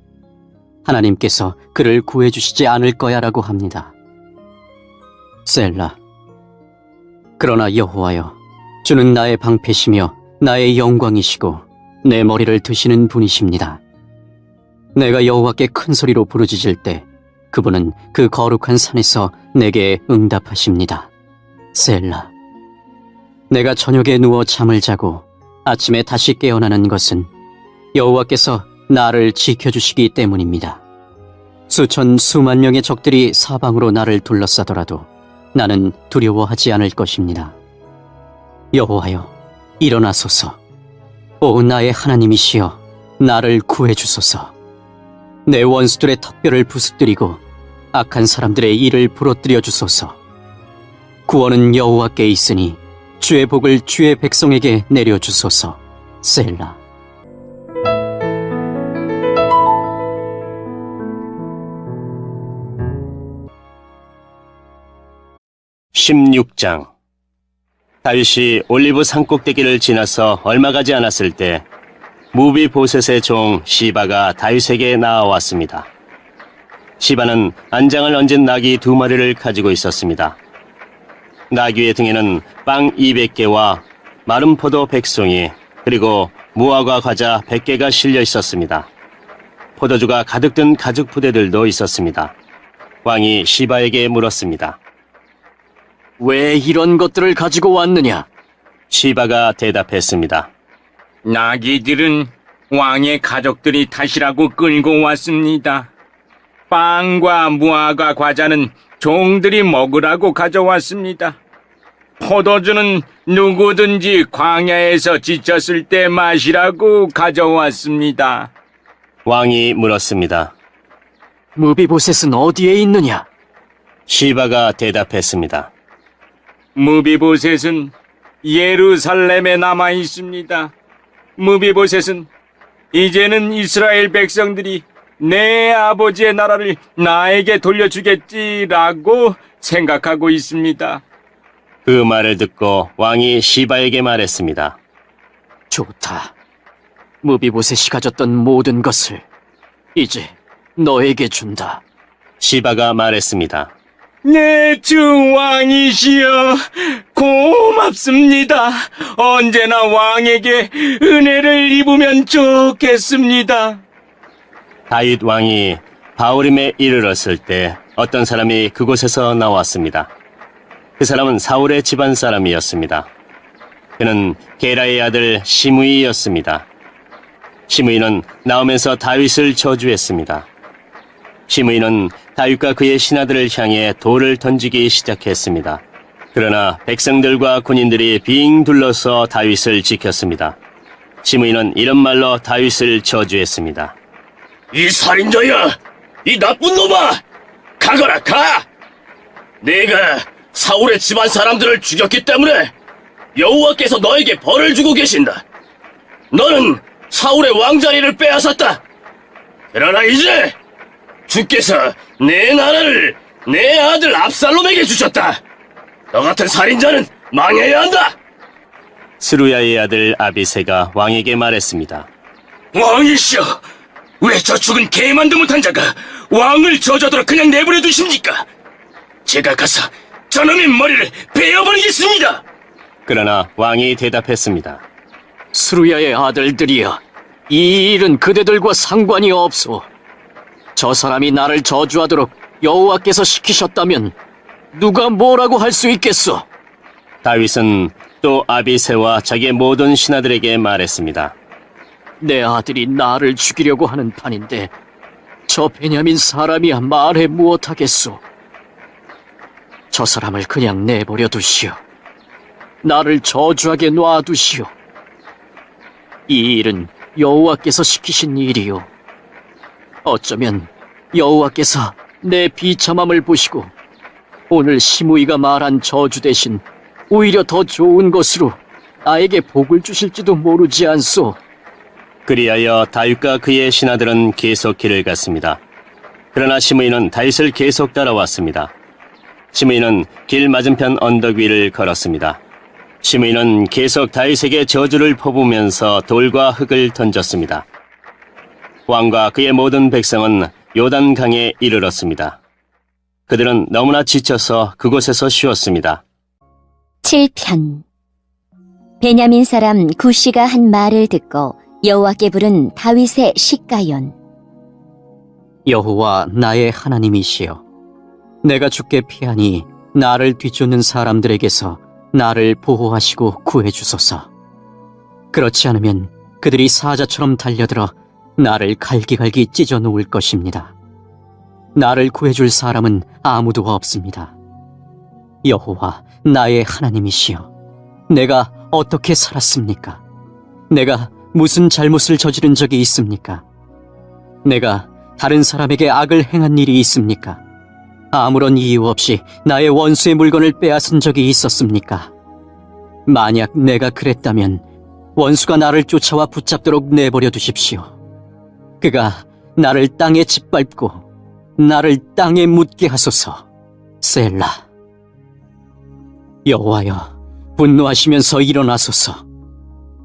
하나님께서 그를 구해주시지 않을 거야라고 합니다. 셀라. 그러나 여호와여, 주는 나의 방패시며 나의 영광이시고 내 머리를 드시는 분이십니다. 내가 여호와께 큰 소리로 부르짖을 때 그분은 그 거룩한 산에서 내게 응답하십니다. 셀라. 내가 저녁에 누워 잠을 자고 아침에 다시 깨어나는 것은 여호와께서 나를 지켜주시기 때문입니다. 수천 수만 명의 적들이 사방으로 나를 둘러싸더라도 나는 두려워하지 않을 것입니다. 여호와여, 일어나소서. 오 나의 하나님이시여, 나를 구해주소서. 내 원수들의 턱뼈를 부수뜨리고 악한 사람들의 일을 부러뜨려 주소서. 구원은 여호와께 있으니 주의 복을 주의 백성에게 내려주소서. 셀라.
(16장) 다윗이 올리브 산꼭대기를 지나서 얼마 가지 않았을 때 무비보셋의 종 시바가 다윗에게 나아왔습니다. 시바는 안장을 얹은 나귀 2마리를 가지고 있었습니다. 나귀의 등에는 빵 200개와 마른 포도 100송이 그리고 무화과 과자 100개가 실려 있었습니다. 포도주가 가득 든 가죽 부대들도 있었습니다. 왕이 시바에게 물었습니다.
왜 이런 것들을 가지고 왔느냐?
시바가 대답했습니다.
나귀들은 왕의 가족들이 타시라고 끌고 왔습니다. 빵과 무화과 과자는 종들이 먹으라고 가져왔습니다. 포도주는 누구든지 광야에서 지쳤을 때 마시라고 가져왔습니다.
왕이 물었습니다.
무비보셋은 어디에 있느냐?
시바가 대답했습니다.
무비보셋은 예루살렘에 남아 있습니다. 무비보셋은 이제는 이스라엘 백성들이 내 아버지의 나라를 나에게 돌려주겠지라고 생각하고 있습니다.
그 말을 듣고 왕이 시바에게 말했습니다.
좋다. 무비보셋이 가졌던 모든 것을 이제 너에게 준다.
시바가 말했습니다.
네, 주 왕이시여, 고맙습니다. 언제나 왕에게 은혜를 입으면 좋겠습니다.
다윗 왕이 바오림에 이르렀을 때 어떤 사람이 그곳에서 나왔습니다. 그 사람은 사울의 집안 사람이었습니다. 그는 게라의 아들 시므이였습니다. 시므이는 나오면서 다윗을 저주했습니다. 시므이는 다윗과 그의 신하들을 향해 돌을 던지기 시작했습니다. 그러나 백성들과 군인들이 빙 둘러서 다윗을 지켰습니다. 시므이는 이런 말로 다윗을 저주했습니다.
이 살인자야! 이 나쁜 놈아! 가거라, 가! 내가 사울의 집안 사람들을 죽였기 때문에 여호와께서 너에게 벌을 주고 계신다. 너는 사울의 왕자리를 빼앗았다. 그러나 이제 주께서 내 나라를 내 아들 압살롬에게 주셨다. 너 같은 살인자는 망해야 한다.
스루야의 아들 아비새가 왕에게 말했습니다.
왕이시여, 왜 저 죽은 개만도 못한 자가 왕을 저주하도록 그냥 내버려 두십니까? 제가 가서 저놈의 머리를 베어버리겠습니다.
그러나 왕이 대답했습니다.
스루야의 아들들이여, 이 일은 그대들과 상관이 없소. 저 사람이 나를 저주하도록 여호와께서 시키셨다면 누가 뭐라고 할 수 있겠소?
다윗은 또 아비새와 자기의 모든 신하들에게 말했습니다.
내 아들이 나를 죽이려고 하는 판인데 저 베냐민 사람이야 말해 무엇하겠소? 저 사람을 그냥 내버려 두시오. 나를 저주하게 놔두시오. 이 일은 여호와께서 시키신 일이요. 어쩌면 여호와께서 내 비참함을 보시고 오늘 시므이가 말한 저주 대신 오히려 더 좋은 것으로 나에게 복을 주실지도 모르지 않소.
그리하여 다윗과 그의 신하들은 계속 길을 갔습니다. 그러나 시므이는 다윗을 계속 따라왔습니다. 시므이는 길 맞은편 언덕 위를 걸었습니다. 시므이는 계속 다윗에게 저주를 퍼부으면서 돌과 흙을 던졌습니다. 왕과 그의 모든 백성은 요단강에 이르렀습니다. 그들은 너무나 지쳐서 그곳에서 쉬었습니다.
7편. 베냐민 사람 구시가 한 말을 듣고 여호와께 부른 다윗의 시가연.
여호와 나의 하나님이시여, 내가 죽게 피하니 나를 뒤쫓는 사람들에게서 나를 보호하시고 구해주소서. 그렇지 않으면 그들이 사자처럼 달려들어 나를 갈기갈기 찢어 놓을 것입니다. 나를 구해줄 사람은 아무도 없습니다. 여호와 나의 하나님이시여, 내가 어떻게 살았습니까? 내가 무슨 잘못을 저지른 적이 있습니까? 내가 다른 사람에게 악을 행한 일이 있습니까? 아무런 이유 없이 나의 원수의 물건을 빼앗은 적이 있었습니까? 만약 내가 그랬다면 원수가 나를 쫓아와 붙잡도록 내버려 두십시오. 그가 나를 땅에 짓밟고 나를 땅에 묻게 하소서. 셀라. 여호와여, 분노하시면서 일어나소서.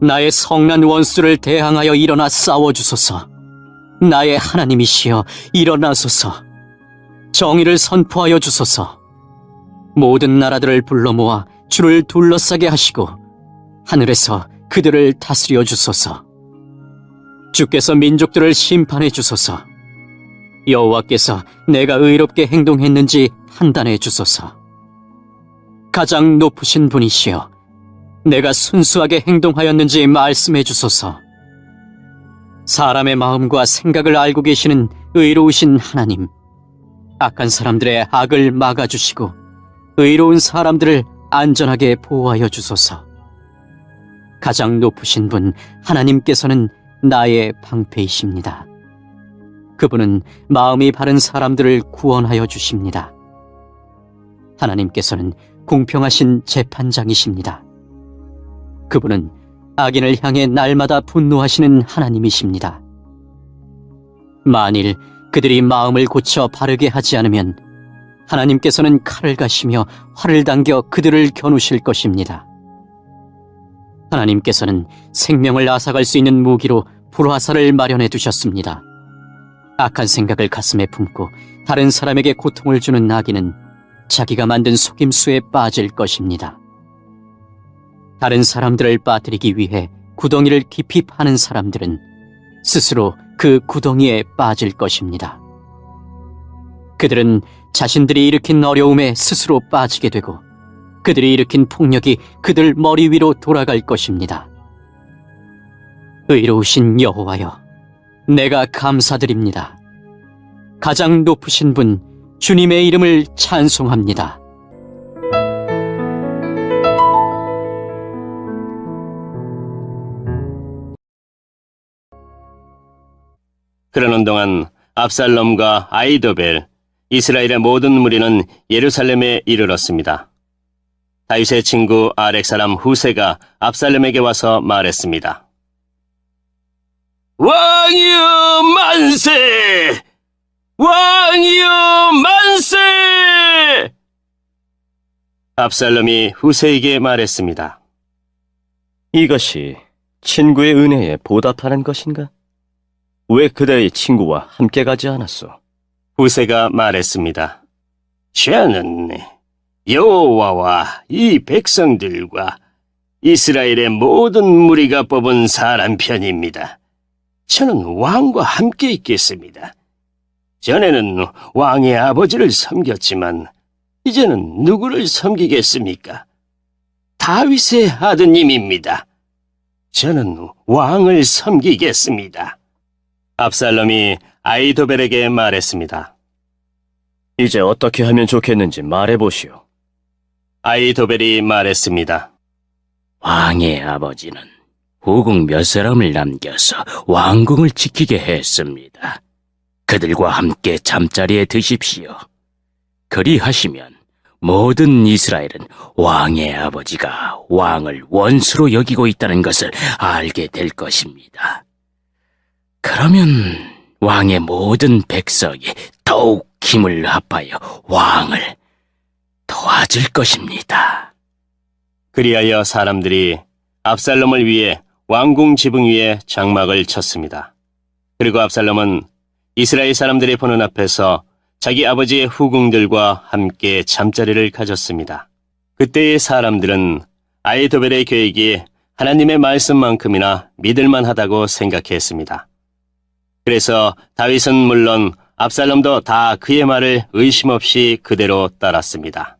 나의 성난 원수를 대항하여 일어나 싸워주소서. 나의 하나님이시여, 일어나소서. 정의를 선포하여 주소서. 모든 나라들을 불러 모아 주를 둘러싸게 하시고 하늘에서 그들을 다스려 주소서. 주께서 민족들을 심판해 주소서. 여호와께서 내가 의롭게 행동했는지 판단해 주소서. 가장 높으신 분이시여, 내가 순수하게 행동하였는지 말씀해 주소서. 사람의 마음과 생각을 알고 계시는 의로우신 하나님, 악한 사람들의 악을 막아주시고 의로운 사람들을 안전하게 보호하여 주소서. 가장 높으신 분 하나님께서는 나의 방패이십니다. 그분은 마음이 바른 사람들을 구원하여 주십니다. 하나님께서는 공평하신 재판장이십니다. 그분은 악인을 향해 날마다 분노하시는 하나님이십니다. 만일 그들이 마음을 고쳐 바르게 하지 않으면 하나님께서는 칼을 가시며 활을 당겨 그들을 겨누실 것입니다. 하나님께서는 생명을 앗아갈 수 있는 무기로 불화살을 마련해 두셨습니다. 악한 생각을 가슴에 품고 다른 사람에게 고통을 주는 악인은 자기가 만든 속임수에 빠질 것입니다. 다른 사람들을 빠뜨리기 위해 구덩이를 깊이 파는 사람들은 스스로 그 구덩이에 빠질 것입니다. 그들은 자신들이 일으킨 어려움에 스스로 빠지게 되고 그들이 일으킨 폭력이 그들 머리 위로 돌아갈 것입니다. 의로우신 여호와여, 내가 감사드립니다. 가장 높으신 분 주님의 이름을 찬송합니다.
그러는 동안 압살롬과 아이도벨, 이스라엘의 모든 무리는 예루살렘에 이르렀습니다. 다윗의 친구 아렉 사람 후세가 압살롬에게 와서 말했습니다. 왕이여 만세! 왕이여 만세! 압살롬이 후세에게 말했습니다.
이것이 친구의 은혜에 보답하는 것인가? 왜 그대의 친구와 함께 가지 않았소?
후세가 말했습니다. 저는 여호와와 이 백성들과 이스라엘의 모든 무리가 뽑은 사람 편입니다. 저는 왕과 함께 있겠습니다. 전에는 왕의 아버지를 섬겼지만 이제는 누구를 섬기겠습니까? 다윗의 아드님입니다. 저는 왕을 섬기겠습니다. 압살롬이 아이도벨에게 말했습니다.
이제 어떻게 하면 좋겠는지 말해보시오.
아이도벨이 말했습니다.
왕의 아버지는 후궁 몇 사람을 남겨서 왕궁을 지키게 했습니다. 그들과 함께 잠자리에 드십시오. 그리하시면 모든 이스라엘은 왕의 아버지가 왕을 원수로 여기고 있다는 것을 알게 될 것입니다. 그러면 왕의 모든 백성이 더욱 힘을 합하여 왕을 도와줄 것입니다.
그리하여 사람들이 압살롬을 위해 왕궁 지붕 위에 장막을 쳤습니다. 그리고 압살롬은 이스라엘 사람들이 보는 앞에서 자기 아버지의 후궁들과 함께 잠자리를 가졌습니다. 그때의 사람들은 아히도벨의 계획이 하나님의 말씀만큼이나 믿을만하다고 생각했습니다. 그래서 다윗은 물론 압살롬도 다 그의 말을 의심 없이 그대로 따랐습니다.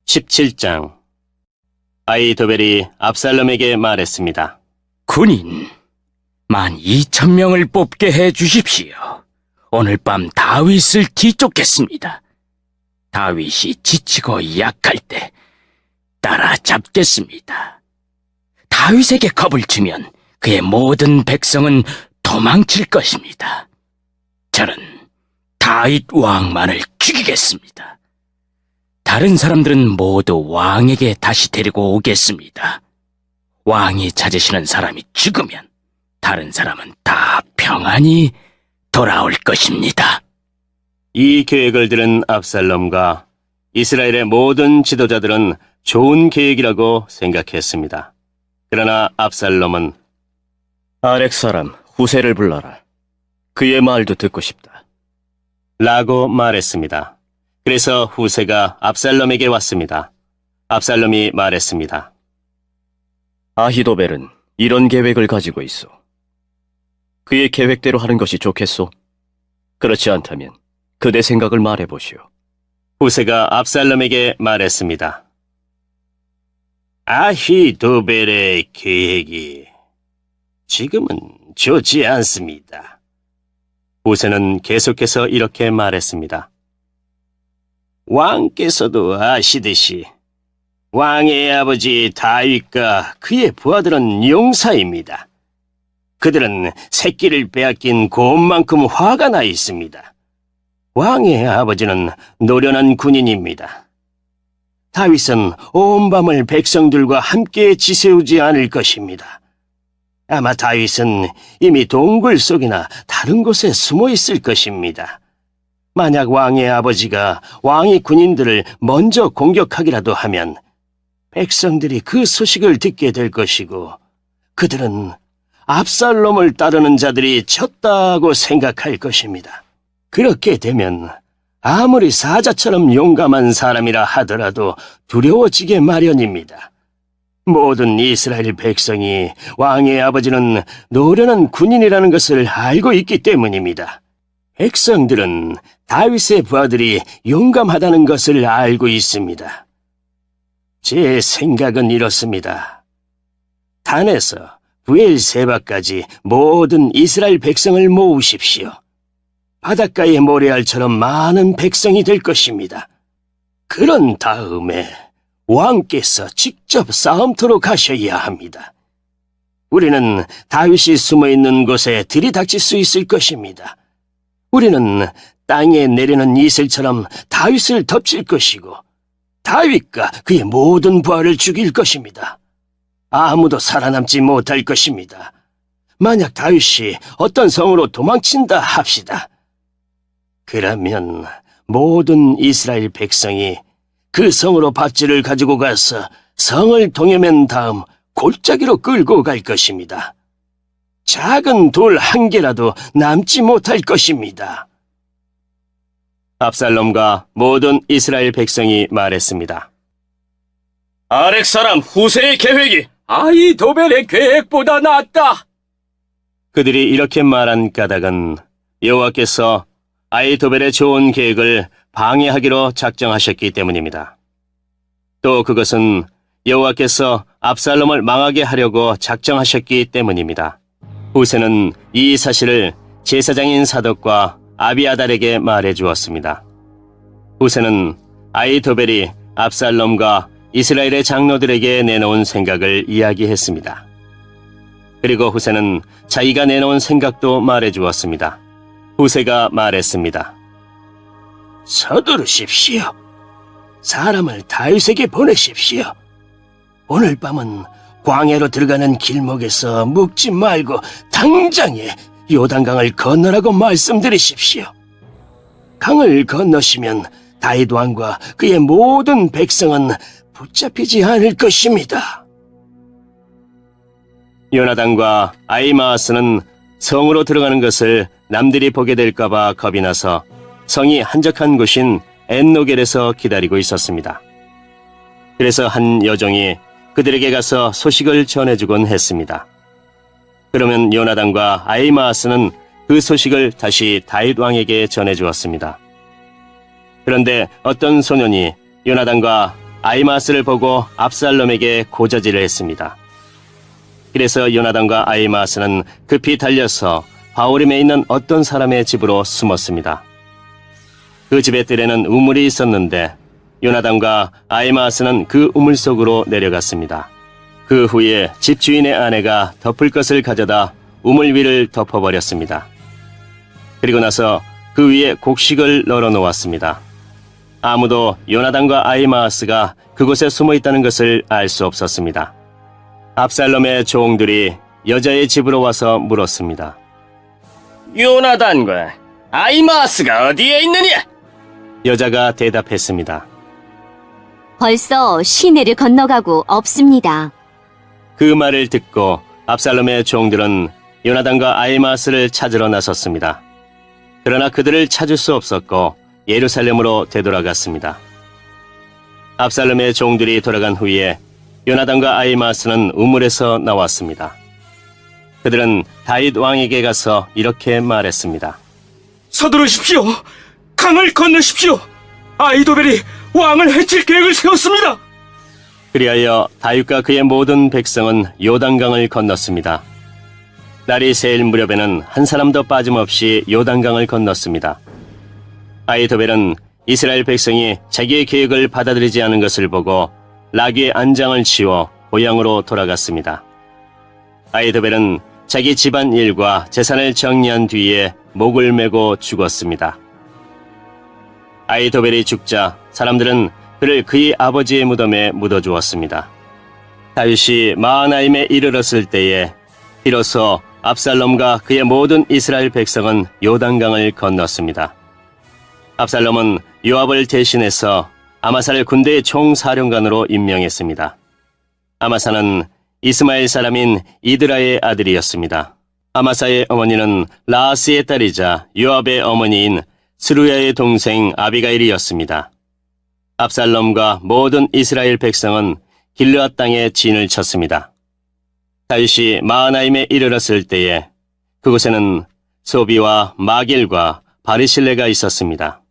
(17장) 아히도벨이 압살롬에게 말했습니다.
군인 12,000명을 뽑게 해 주십시오. 오늘 밤 다윗을 뒤쫓겠습니다. 다윗이 지치고 약할 때 따라잡겠습니다. 다윗에게 겁을 주면 그의 모든 백성은 도망칠 것입니다. 저는 다윗 왕만을 죽이겠습니다. 다른 사람들은 모두 왕에게 다시 데리고 오겠습니다. 왕이 찾으시는 사람이 죽으면 다른 사람은 다 평안히 돌아올 것입니다.
이 계획을 들은 압살롬과 이스라엘의 모든 지도자들은 좋은 계획이라고 생각했습니다. 그러나 압살롬은
아렉 사람 후세를 불러라. 그의 말도 듣고 싶다.
라고 말했습니다. 그래서 후세가 압살롬에게 왔습니다. 압살롬이 말했습니다.
아히도벨은 이런 계획을 가지고 있어. 그의 계획대로 하는 것이 좋겠소? 그렇지 않다면 그대 생각을 말해보시오.
후세가 압살롬에게 말했습니다. 아히도벨의 계획이 지금은 좋지 않습니다. 후세는 계속해서 이렇게 말했습니다. 왕께서도 아시듯이 왕의 아버지 다윗과 그의 부하들은 용사입니다. 그들은 새끼를 빼앗긴 곰만큼 화가 나 있습니다. 왕의 아버지는 노련한 군인입니다. 다윗은 온 밤을 백성들과 함께 지새우지 않을 것입니다. 아마 다윗은 이미 동굴 속이나 다른 곳에 숨어 있을 것입니다. 만약 왕의 아버지가 왕의 군인들을 먼저 공격하기라도 하면 백성들이 그 소식을 듣게 될 것이고 그들은 압살롬을 따르는 자들이 졌다고 생각할 것입니다. 그렇게 되면 아무리 사자처럼 용감한 사람이라 하더라도 두려워지게 마련입니다. 모든 이스라엘 백성이 왕의 아버지는 노련한 군인이라는 것을 알고 있기 때문입니다. 백성들은 다윗의 부하들이 용감하다는 것을 알고 있습니다. 제 생각은 이렇습니다. 단에서 브엘세바까지 모든 이스라엘 백성을 모으십시오. 바닷가의 모래알처럼 많은 백성이 될 것입니다. 그런 다음에 왕께서 직접 싸움터로 가셔야 합니다. 우리는 다윗이 숨어있는 곳에 들이닥칠 수 있을 것입니다. 우리는 땅에 내리는 이슬처럼 다윗을 덮칠 것이고 다윗과 그의 모든 부하를 죽일 것입니다. 아무도 살아남지 못할 것입니다. 만약 다윗이 어떤 성으로 도망친다 합시다. 그러면 모든 이스라엘 백성이 그 성으로 밧줄을 가지고 가서 성을 동여맨 다음 골짜기로 끌고 갈 것입니다. 작은 돌 한 개라도 남지 못할 것입니다. 압살롬과 모든 이스라엘 백성이 말했습니다.
아렉 사람 후세의 계획이
아히도벨의 계획보다 낫다.
그들이 이렇게 말한 까닭은 여호와께서 아히도벨의 좋은 계획을 방해하기로 작정하셨기 때문입니다. 또 그것은 여호와께서 압살롬을 망하게 하려고 작정하셨기 때문입니다. 후세는 이 사실을 제사장인 사독과 아비아달에게 말해 주었습니다. 후세는 아히도벨이 압살롬과 이스라엘의 장로들에게 내놓은 생각을 이야기했습니다. 그리고 후세는 자기가 내놓은 생각도 말해주었습니다. 후세가 말했습니다.
서두르십시오. 사람을 다윗에게 보내십시오. 오늘 밤은 광야로 들어가는 길목에서 묵지 말고 당장에 요단강을 건너라고 말씀드리십시오. 강을 건너시면 다윗 왕과 그의 모든 백성은 붙잡히지 않을 것입니다.
요나단과 아히마아스는 성으로 들어가는 것을 남들이 보게 될까봐 겁이 나서 성이 한적한 곳인 엔노겔에서 기다리고 있었습니다. 그래서 한 여종이 그들에게 가서 소식을 전해주곤 했습니다. 그러면 요나단과 아히마아스는 그 소식을 다시 다윗 왕에게 전해주었습니다. 그런데 어떤 소년이 요나단과 아히마아스를 보고 압살롬에게 고자질을 했습니다. 그래서 요나단과 아히마아스는 급히 달려서 바오림에 있는 어떤 사람의 집으로 숨었습니다. 그 집의 뜰에는 우물이 있었는데 요나단과 아히마아스는 그 우물 속으로 내려갔습니다. 그 후에 집주인의 아내가 덮을 것을 가져다 우물 위를 덮어버렸습니다. 그리고 나서 그 위에 곡식을 널어 놓았습니다. 아무도 요나단과 아히마아스가 그곳에 숨어 있다는 것을 알 수 없었습니다. 압살롬의 종들이 여자의 집으로 와서 물었습니다.
요나단과 아히마아스가 어디에 있느냐?
여자가 대답했습니다.
벌써 시내를 건너가고 없습니다.
그 말을 듣고 압살롬의 종들은 요나단과 아히마아스를 찾으러 나섰습니다. 그러나 그들을 찾을 수 없었고 예루살렘으로 되돌아갔습니다. 압살롬의 종들이 돌아간 후에 요나단과 아히마아스는 우물에서 나왔습니다. 그들은 다윗 왕에게 가서 이렇게 말했습니다.
서두르십시오. 강을 건너십시오. 아히도벨이 왕을 해칠 계획을 세웠습니다.
그리하여 다윗과 그의 모든 백성은 요단강을 건넜습니다. 날이 새일 무렵에는 한 사람도 빠짐없이 요단강을 건넜습니다. 아히도벨은 이스라엘 백성이 자기의 계획을 받아들이지 않은 것을 보고 라기의 안장을 치워 고향으로 돌아갔습니다. 아히도벨은 자기 집안 일과 재산을 정리한 뒤에 목을 메고 죽었습니다. 아히도벨이 죽자 사람들은 그를 그의 아버지의 무덤에 묻어주었습니다. 다윗이 마하나임에 이르렀을 때에 비로소 압살롬과 그의 모든 이스라엘 백성은 요단강을 건넜습니다. 압살롬은 요압을 대신해서 아마사를 군대의 총사령관으로 임명했습니다. 아마사는 이스마엘 사람인 이드라의 아들이었습니다. 아마사의 어머니는 라하스의 딸이자 요압의 어머니인 스루야의 동생 아비가일이었습니다. 압살롬과 모든 이스라엘 백성은 길르앗 땅에 진을 쳤습니다. 다윗이 마하나임에 이르렀을 때에 그곳에는 소비와 마길과 바리실레가 있었습니다.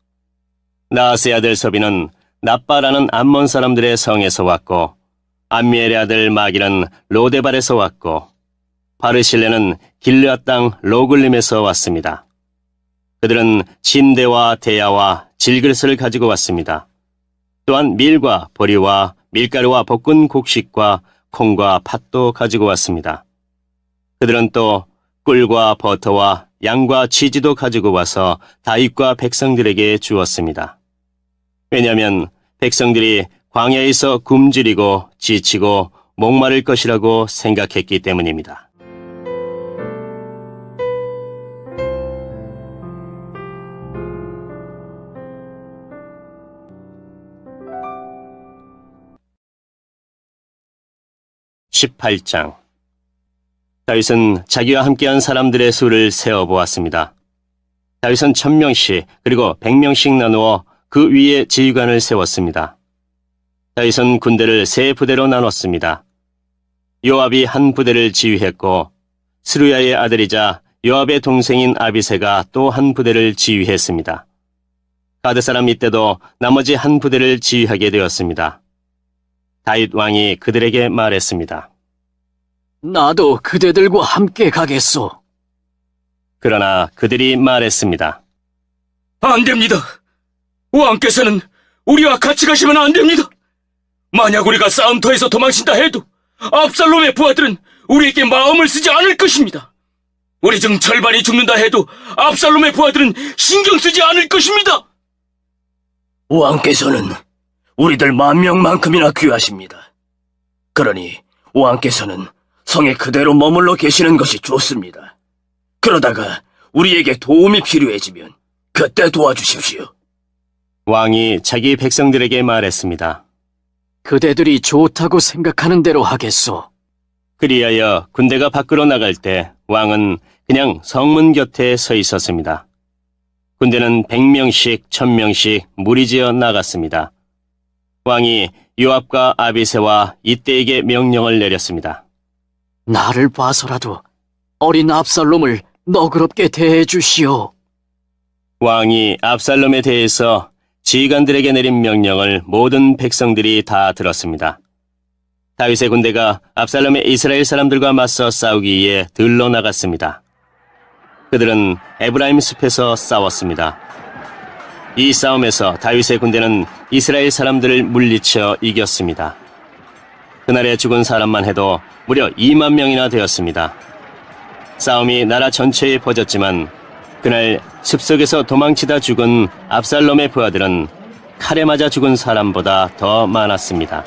나하스의 아들 소비는 나빠라는 암몬 사람들의 성에서 왔고 암미엘의 아들 마길은 로데발에서 왔고 바르실레는 길르앗 땅 로글림에서 왔습니다. 그들은 침대와 대야와 질그릇을 가지고 왔습니다. 또한 밀과 보리와 밀가루와 볶은 곡식과 콩과 팥도 가지고 왔습니다. 그들은 또 꿀과 버터와 양과 치즈도 가지고 와서 다윗과 백성들에게 주었습니다. 왜냐하면 백성들이 광야에서 굶주리고 지치고 목마를 것이라고 생각했기 때문입니다. (18장) 다윗은 자기와 함께한 사람들의 수를 세어보았습니다. 다윗은 1000명씩 그리고 100명씩 나누어 그 위에 지휘관을 세웠습니다. 다윗은 군대를 세 부대로 나눴습니다. 요압이 한 부대를 지휘했고 스루야의 아들이자 요압의 동생인 아비새가 또 한 부대를 지휘했습니다. 가드 사람 이때도 나머지 한 부대를 지휘하게 되었습니다. 다윗 왕이 그들에게 말했습니다.
나도 그대들과 함께 가겠소.
그러나 그들이 말했습니다.
안 됩니다. 왕께서는 우리와 같이 가시면 안 됩니다. 만약 우리가 싸움터에서 도망친다 해도 압살롬의 부하들은 우리에게 마음을 쓰지 않을 것입니다. 우리 중 절반이 죽는다 해도 압살롬의 부하들은 신경 쓰지 않을 것입니다.
왕께서는 우리들 10,000명만큼이나 귀하십니다. 그러니 왕께서는 성에 그대로 머물러 계시는 것이 좋습니다. 그러다가 우리에게 도움이 필요해지면 그때 도와주십시오.
왕이 자기 백성들에게 말했습니다.
그대들이 좋다고 생각하는 대로 하겠소.
그리하여 군대가 밖으로 나갈 때 왕은 그냥 성문 곁에 서 있었습니다. 군대는 100명씩 1000명씩 무리지어 나갔습니다. 왕이 요압과 아비새와 이때에게 명령을 내렸습니다.
나를 봐서라도 어린 압살롬을 너그럽게 대해 주시오.
왕이 압살롬에 대해서 지휘관들에게 내린 명령을 모든 백성들이 다 들었습니다. 다윗의 군대가 압살롬의 이스라엘 사람들과 맞서 싸우기 위해 들러 나갔습니다. 그들은 에브라임 숲에서 싸웠습니다. 이 싸움에서 다윗의 군대는 이스라엘 사람들을 물리쳐 이겼습니다. 그날에 죽은 사람만 해도 무려 2만 명이나 되었습니다. 싸움이 나라 전체에 퍼졌지만 그날 숲속에서 도망치다 죽은 압살롬의 부하들은 칼에 맞아 죽은 사람보다 더 많았습니다.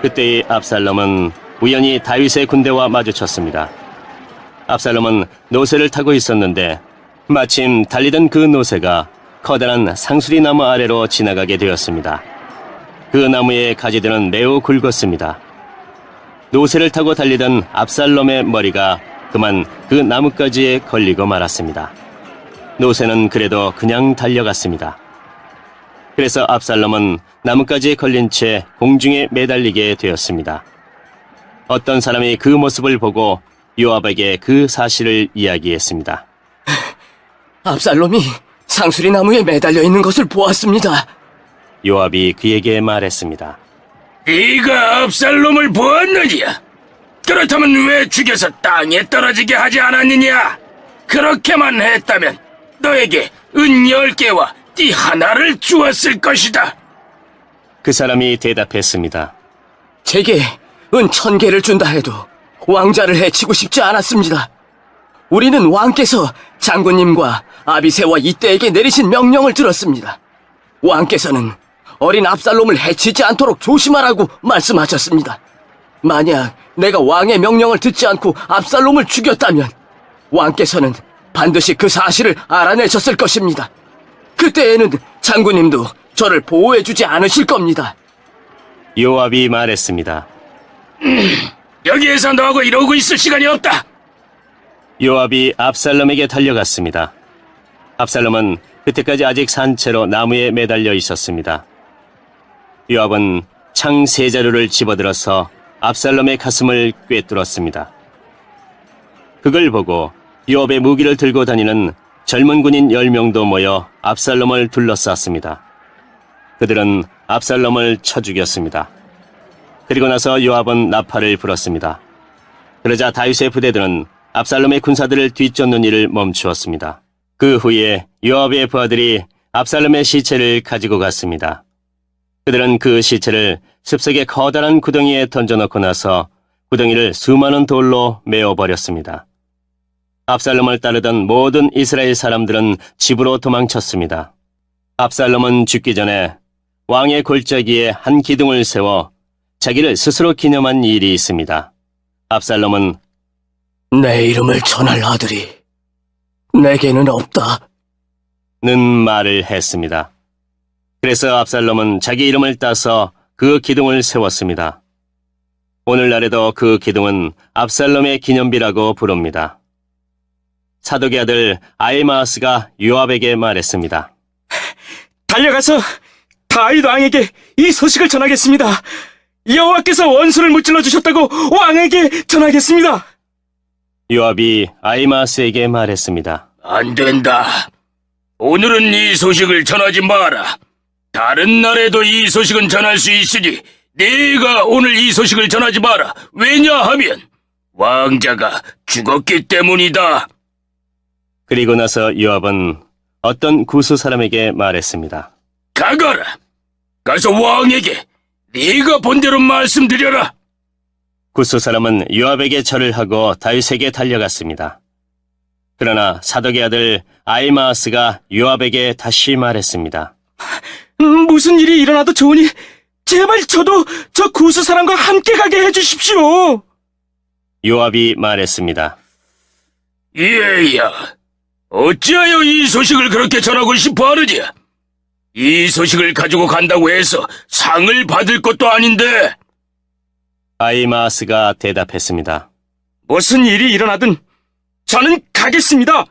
그때의 압살롬은 우연히 다윗의 군대와 마주쳤습니다. 압살롬은 노새를 타고 있었는데 마침 달리던 그 노새가 커다란 상수리 나무 아래로 지나가게 되었습니다. 그 나무의 가지들은 매우 굵었습니다. 노새를 타고 달리던 압살롬의 머리가 그만 그 나뭇가지에 걸리고 말았습니다. 노새는 그래도 그냥 달려갔습니다. 그래서 압살롬은 나뭇가지에 걸린 채 공중에 매달리게 되었습니다. 어떤 사람이 그 모습을 보고 요압에게 그 사실을 이야기했습니다.
압살롬이 상수리 나무에 매달려 있는 것을 보았습니다.
요압이 그에게 말했습니다.
네가 압살롬을 보았느냐? 그렇다면 왜 죽여서 땅에 떨어지게 하지 않았느냐? 그렇게만 했다면 너에게 은 10개와 띠 하나를 주었을 것이다.
그 사람이 대답했습니다.
제게 은 1000개를 준다 해도 왕자를 해치고 싶지 않았습니다. 우리는 왕께서 장군님과 아비새와 이때에게 내리신 명령을 들었습니다. 왕께서는 어린 압살롬을 해치지 않도록 조심하라고 말씀하셨습니다. 만약 내가 왕의 명령을 듣지 않고 압살롬을 죽였다면 왕께서는 반드시 그 사실을 알아내셨을 것입니다. 그때에는 장군님도 저를 보호해주지 않으실 겁니다.
요압이 말했습니다.
여기에서 너하고 이러고 있을 시간이 없다.
요압이 압살롬에게 달려갔습니다. 압살롬은 그때까지 아직 산채로 나무에 매달려 있었습니다. 요압은 창 3자루를 집어들어서 압살롬의 가슴을 꿰뚫었습니다. 그걸 보고 요압의 무기를 들고 다니는 젊은 군인 10명도 모여 압살롬을 둘러쌌습니다. 그들은 압살롬을 쳐 죽였습니다. 그리고 나서 요압은 나팔을 불었습니다. 그러자 다윗의 부대들은 압살롬의 군사들을 뒤쫓는 일을 멈추었습니다. 그 후에 요압의 부하들이 압살롬의 시체를 가지고 갔습니다. 그들은 그 시체를 숲속의 커다란 구덩이에 던져놓고 나서 구덩이를 수많은 돌로 메워버렸습니다. 압살롬을 따르던 모든 이스라엘 사람들은 집으로 도망쳤습니다. 압살롬은 죽기 전에 왕의 골짜기에 한 기둥을 세워 자기를 스스로 기념한 일이 있습니다. 압살롬은
내 이름을 전할 아들이 내게는 없다
는 말을 했습니다. 그래서 압살롬은 자기 이름을 따서 그 기둥을 세웠습니다. 오늘날에도 그 기둥은 압살롬의 기념비라고 부릅니다. 사독의 아들 아히마아스가 요압에게 말했습니다.
달려가서 다윗 왕에게 이 소식을 전하겠습니다. 여호와께서 원수를 무찔러 주셨다고 왕에게 전하겠습니다.
요압이 아히마아스에게 말했습니다.
안 된다. 오늘은 이 소식을 전하지 마라. 다른 날에도 이 소식은 전할 수 있으니 네가 오늘 이 소식을 전하지 마라. 왜냐하면 왕자가 죽었기 때문이다.
그리고 나서 요압은 어떤 구수 사람에게 말했습니다.
가거라. 가서 왕에게 네가 본대로 말씀드려라.
구스 사람은 요압에게 절을 하고 다윗에게 달려갔습니다. 그러나 사독의 아들 아히마아스가 요압에게 다시 말했습니다.
무슨 일이 일어나도 좋으니 제발 저도 저 구스 사람과 함께 가게 해주십시오.
요압이 말했습니다.
얘야, 어찌하여 이 소식을 그렇게 전하고 싶어 하느냐? 이 소식을 가지고 간다고 해서 상을 받을 것도 아닌데.
아히마아스가 대답했습니다.
무슨 일이 일어나든 저는 가겠습니다.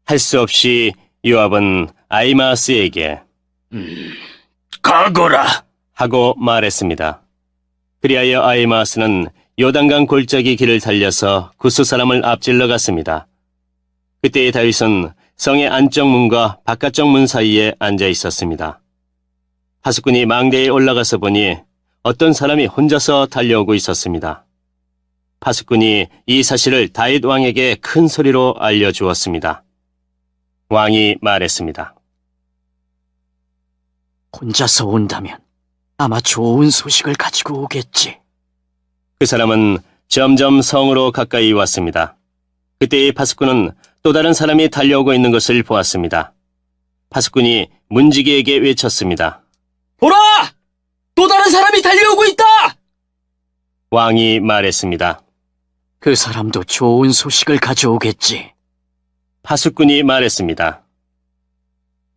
할 수 없이 요압은 아히마아스에게
가거라.
하고 말했습니다. 그리하여 아히마아스는 요단강 골짜기 길을 달려서 구스 사람을 앞질러 갔습니다. 그때 다윗은 성의 안쪽 문과 바깥쪽 문 사이에 앉아 있었습니다. 파수꾼이 망대에 올라가서 보니 어떤 사람이 혼자서 달려오고 있었습니다. 파수꾼이 이 사실을 다윗 왕에게 큰 소리로 알려주었습니다. 왕이 말했습니다.
혼자서 온다면 아마 좋은 소식을 가지고 오겠지.
그 사람은 점점 성으로 가까이 왔습니다. 그때 이 파수꾼은 또 다른 사람이 달려오고 있는 것을 보았습니다. 파수꾼이 문지기에게 외쳤습니다.
보라! 또 다른 사람이 달려오고 있다!
왕이 말했습니다.
그 사람도 좋은 소식을 가져오겠지.
파수꾼이 말했습니다.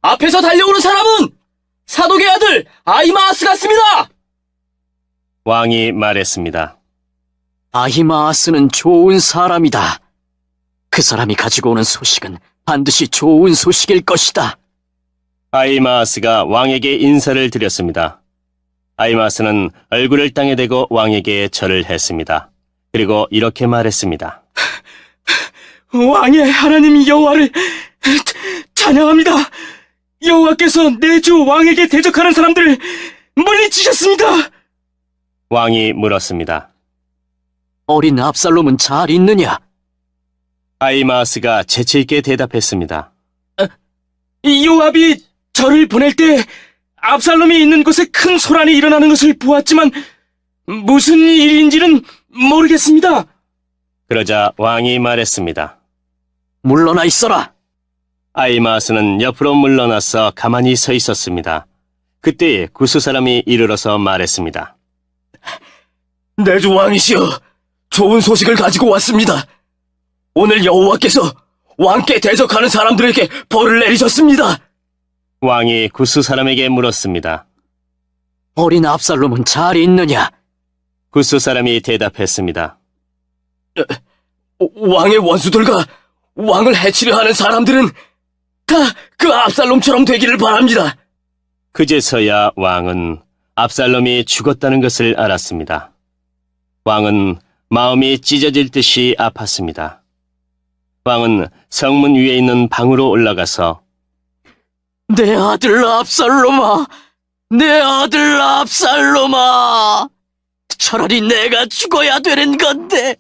앞에서 달려오는 사람은 사독의 아들 아히마아스 같습니다!
왕이 말했습니다.
아히마아스는 좋은 사람이다. 그 사람이 가지고 오는 소식은 반드시 좋은 소식일 것이다.
아히마아스가 왕에게 인사를 드렸습니다. 아히마아스는 얼굴을 땅에 대고 왕에게 절을 했습니다. 그리고 이렇게 말했습니다.
왕의 하나님 여호와를 찬양합니다. 여호와께서 내 주 왕에게 대적하는 사람들을 물리치셨습니다.
왕이 물었습니다.
어린 압살롬은 잘 있느냐?
아히마아스가 재치있게 대답했습니다.
요압이 저를 보낼 때 압살롬이 있는 곳에 큰 소란이 일어나는 것을 보았지만 무슨 일인지는 모르겠습니다.
그러자 왕이 말했습니다.
물러나 있어라.
아히마아스는 옆으로 물러나서 가만히 서 있었습니다. 그때 구스 사람이 이르러서 말했습니다.
내 주 왕이시여, 좋은 소식을 가지고 왔습니다. 오늘 여호와께서 왕께 대적하는 사람들에게 벌을 내리셨습니다.
왕이 구스 사람에게 물었습니다.
어린 압살롬은 잘 있느냐?
구스 사람이 대답했습니다.
왕의 원수들과 왕을 해치려 하는 사람들은 다 그 압살롬처럼 되기를 바랍니다.
그제서야 왕은 압살롬이 죽었다는 것을 알았습니다. 왕은 마음이 찢어질 듯이 아팠습니다. 왕은 성문 위에 있는 방으로 올라가서
내 아들 압살롬아! 내 아들 압살롬아! 차라리 내가 죽어야 되는 건데!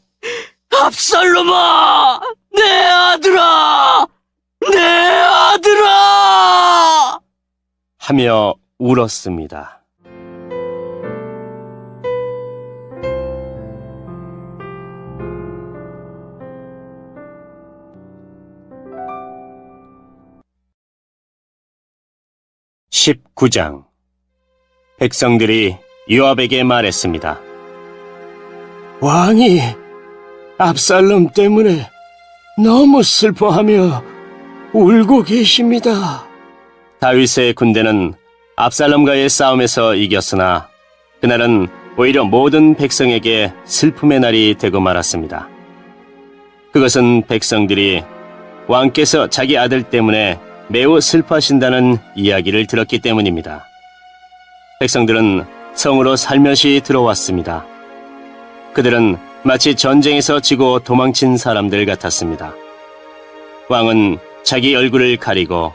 압살롬아! 내 아들아! 내 아들아!
하며 울었습니다. (19장) 백성들이 요압에게 말했습니다. 왕이 압살롬 때문에 너무 슬퍼하며 울고 계십니다. 다윗의 군대는 압살롬과의 싸움에서 이겼으나 그날은 오히려 모든 백성에게 슬픔의 날이 되고 말았습니다. 그것은 백성들이 왕께서 자기 아들 때문에 매우 슬퍼하신다는 이야기를 들었기 때문입니다. 백성들은 성으로 살며시 들어왔습니다. 그들은 마치 전쟁에서 지고 도망친 사람들 같았습니다. 왕은 자기 얼굴을 가리고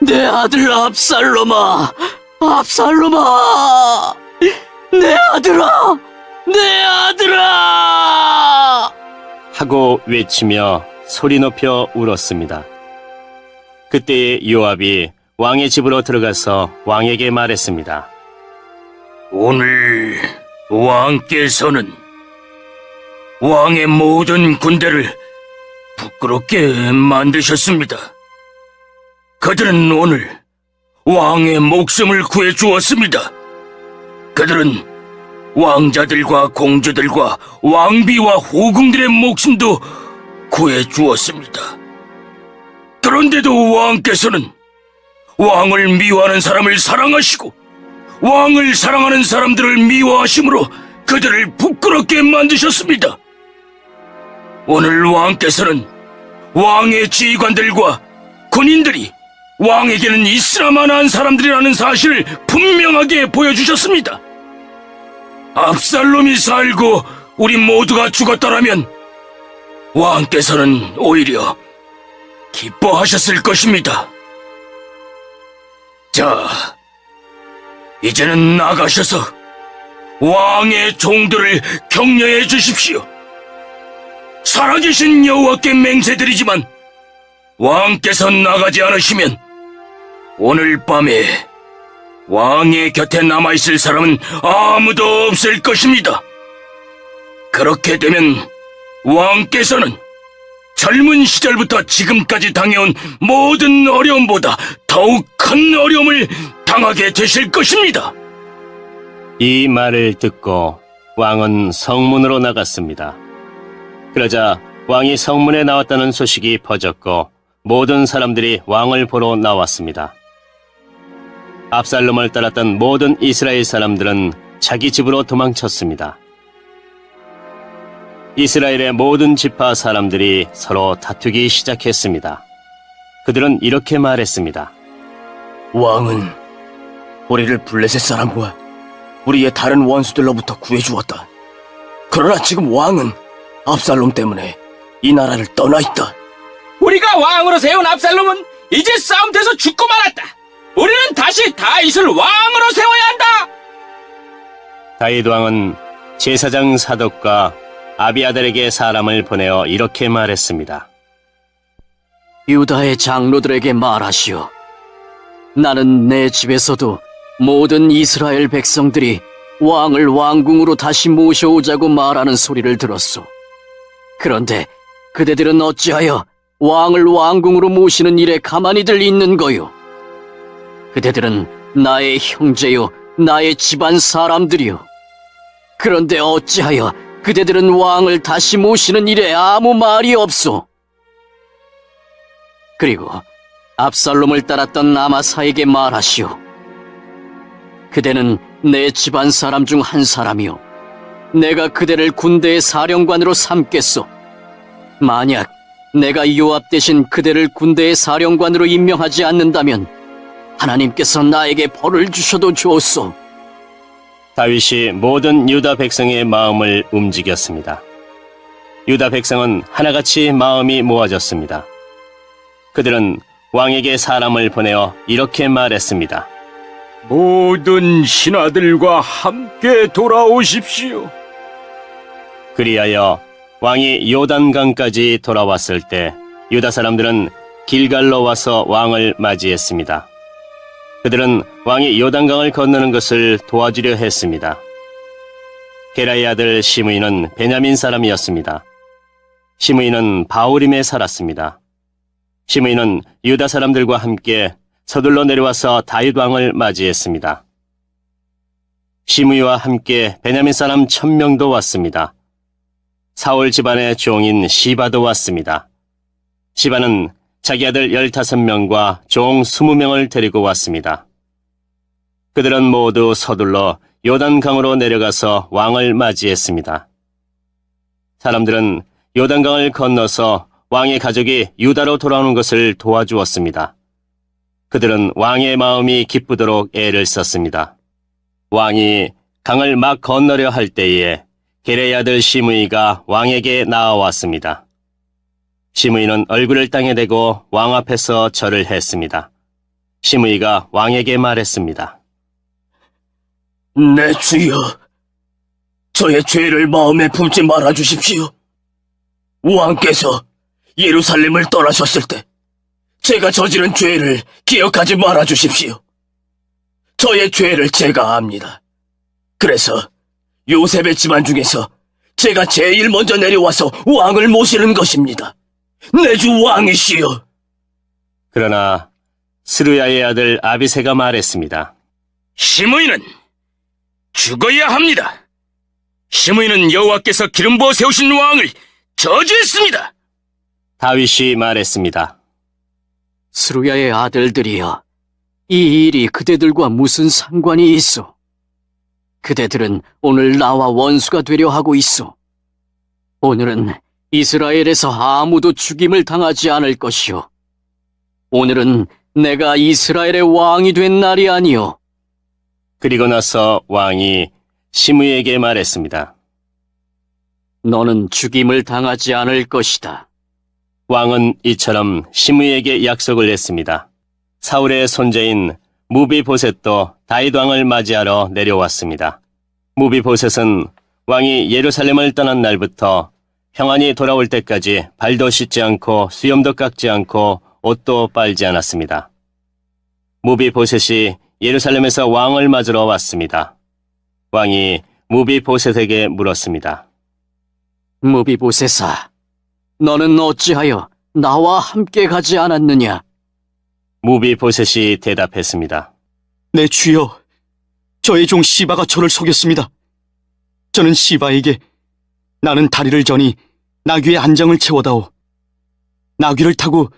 내 아들 압살롬아! 압살롬아! 내 아들아! 내 아들아!
하고 외치며 소리 높여 울었습니다. 그때에 요압이 왕의 집으로 들어가서 왕에게 말했습니다.
오늘 왕께서는 왕의 모든 군대를 부끄럽게 만드셨습니다. 그들은 오늘 왕의 목숨을 구해 주었습니다. 그들은 왕자들과 공주들과 왕비와 후궁들의 목숨도 구해 주었습니다. 그런데도 왕께서는 왕을 미워하는 사람을 사랑하시고 왕을 사랑하는 사람들을 미워하심으로 그들을 부끄럽게 만드셨습니다. 오늘 왕께서는 왕의 지휘관들과 군인들이 왕에게는 있으나마나한 사람들이라는 사실을 분명하게 보여주셨습니다. 압살롬이 살고 우리 모두가 죽었더라면 왕께서는 오히려 기뻐하셨을 것입니다. 자, 이제는 나가셔서 왕의 종들을 격려해 주십시오. 살아계신 여호와께 맹세드리지만 왕께서 나가지 않으시면 오늘 밤에 왕의 곁에 남아있을 사람은 아무도 없을 것입니다. 그렇게 되면 왕께서는 젊은 시절부터 지금까지 당해온 모든 어려움보다 더욱 큰 어려움을 당하게 되실 것입니다.
이 말을 듣고 왕은 성문으로 나갔습니다. 그러자 왕이 성문에 나왔다는 소식이 퍼졌고 모든 사람들이 왕을 보러 나왔습니다. 압살롬을 따랐던 모든 이스라엘 사람들은 자기 집으로 도망쳤습니다. 이스라엘의 모든 지파 사람들이 서로 다투기 시작했습니다. 그들은 이렇게 말했습니다.
왕은 우리를 블레셋 사람과 우리의 다른 원수들로부터 구해주었다. 그러나 지금 왕은 압살롬 때문에 이 나라를 떠나 있다.
우리가 왕으로 세운 압살롬은 이제 싸움터에서 죽고 말았다. 우리는 다시 다윗을 왕으로 세워야 한다.
다윗 왕은 제사장 사독과 아비아달에게 사람을 보내어 이렇게 말했습니다.
유다의 장로들에게 말하시오. 나는 내 집에서도 모든 이스라엘 백성들이 왕을 왕궁으로 다시 모셔오자고 말하는 소리를 들었소. 그런데 그대들은 어찌하여 왕을 왕궁으로 모시는 일에 가만히들 있는 거요? 그대들은 나의 형제요, 나의 집안 사람들이요. 그런데 어찌하여 그대들은 왕을 다시 모시는 일에 아무 말이 없소? 그리고 압살롬을 따랐던 아마사에게 말하시오. 그대는 내 집안 사람 중 한 사람이요. 내가 그대를 군대의 사령관으로 삼겠소. 만약 내가 요압 대신 그대를 군대의 사령관으로 임명하지 않는다면 하나님께서 나에게 벌을 주셔도 좋소.
다윗이 모든 유다 백성의 마음을 움직였습니다. 유다 백성은 하나같이 마음이 모아졌습니다. 그들은 왕에게 사람을 보내어 이렇게 말했습니다.
모든 신하들과 함께 돌아오십시오.
그리하여 왕이 요단강까지 돌아왔을 때 유다 사람들은 길갈로 와서 왕을 맞이했습니다. 그들은 왕이 요단강을 건너는 것을 도와주려 했습니다. 게라의 아들 시므이는 베냐민 사람이었습니다. 시므이는 바울임에 살았습니다. 시므이는 유다 사람들과 함께 서둘러 내려와서 다윗 왕을 맞이했습니다. 시므이와 함께 베냐민 사람 1000명도 왔습니다. 사울 집안의 종인 시바도 왔습니다. 시바는 자기 아들 15명과 종 20명을 데리고 왔습니다. 그들은 모두 서둘러 요단강으로 내려가서 왕을 맞이했습니다. 사람들은 요단강을 건너서 왕의 가족이 유다로 돌아오는 것을 도와주었습니다. 그들은 왕의 마음이 기쁘도록 애를 썼습니다. 왕이 강을 막 건너려 할 때에 게레의 아들 시므이가 왕에게 나아왔습니다. 시므이는 얼굴을 땅에 대고 왕 앞에서 절을 했습니다. 시므이가 왕에게 말했습니다.
내 주여, 저의 죄를 마음에 품지 말아 주십시오. 왕께서 예루살렘을 떠나셨을 때 제가 저지른 죄를 기억하지 말아 주십시오. 저의 죄를 제가 압니다. 그래서 요셉의 집안 중에서 제가 제일 먼저 내려와서 왕을 모시는 것입니다. 내 주 왕이시여.
그러나 스루야의 아들 아비새가 말했습니다.
시므이는 죽어야 합니다. 시므이는 여호와께서 기름 부어 세우신 왕을 저주했습니다.
다윗이 말했습니다.
스루야의 아들들이여, 이 일이 그대들과 무슨 상관이 있어? 그대들은 오늘 나와 원수가 되려 하고 있어. 오늘은 이스라엘에서 아무도 죽임을 당하지 않을 것이요. 오늘은 내가 이스라엘의 왕이 된 날이 아니요.
그리고 나서 왕이 시므이에게 말했습니다.
너는 죽임을 당하지 않을 것이다.
왕은 이처럼 시므이에게 약속을 했습니다. 사울의 손자인 무비보셋도 다윗 왕을 맞이하러 내려왔습니다. 무비보셋은 왕이 예루살렘을 떠난 날부터 평안히 돌아올 때까지 발도 씻지 않고 수염도 깎지 않고 옷도 빨지 않았습니다. 무비보셋이 예루살렘에서 왕을 맞으러 왔습니다. 왕이 무비보셋에게 물었습니다.
무비보셋아, 너는 어찌하여 나와 함께 가지 않았느냐?
무비보셋이 대답했습니다.
내 주여, 저의 종 시바가 저를 속였습니다. 저는 시바에게 나는 다리를 저니 나귀의 안장을 채워다오. 나귀를 타고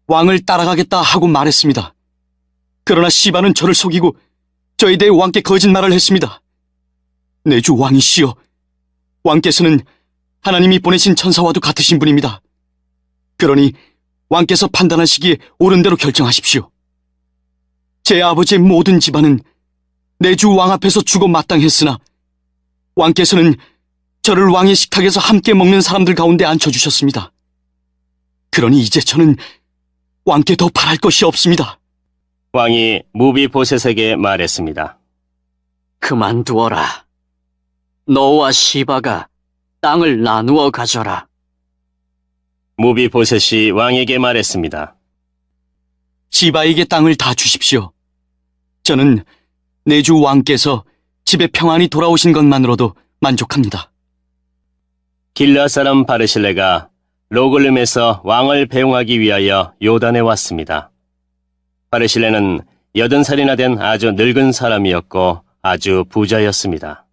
왕을 따라가겠다 하고 말했습니다. 그러나 시바는 저를 속이고 저에 대해 왕께 거짓말을 했습니다. 내 주 왕이시여, 왕께서는 하나님이 보내신 천사와도 같으신 분입니다. 그러니 왕께서 판단하시기에 옳은 대로 결정하십시오. 제 아버지의 모든 집안은 내 주 왕 앞에서 죽어 마땅했으나 왕께서는 저를 왕의 식탁에서 함께 먹는 사람들 가운데 앉혀주셨습니다. 그러니 이제 저는 왕께 더 바랄 것이 없습니다.
왕이 무비보셋에게 말했습니다.
그만두어라. 너와 시바가 땅을 나누어 가져라.
무비보셋이 왕에게 말했습니다.
시바에게 땅을 다 주십시오. 저는 내 주 왕께서 집에 평안히 돌아오신 것만으로도 만족합니다.
길라 사람 바르실레가 로글림에서 왕을 배웅하기 위하여 요단에 왔습니다. 바르실레는 80살이나 된 아주 늙은 사람이었고 아주 부자였습니다.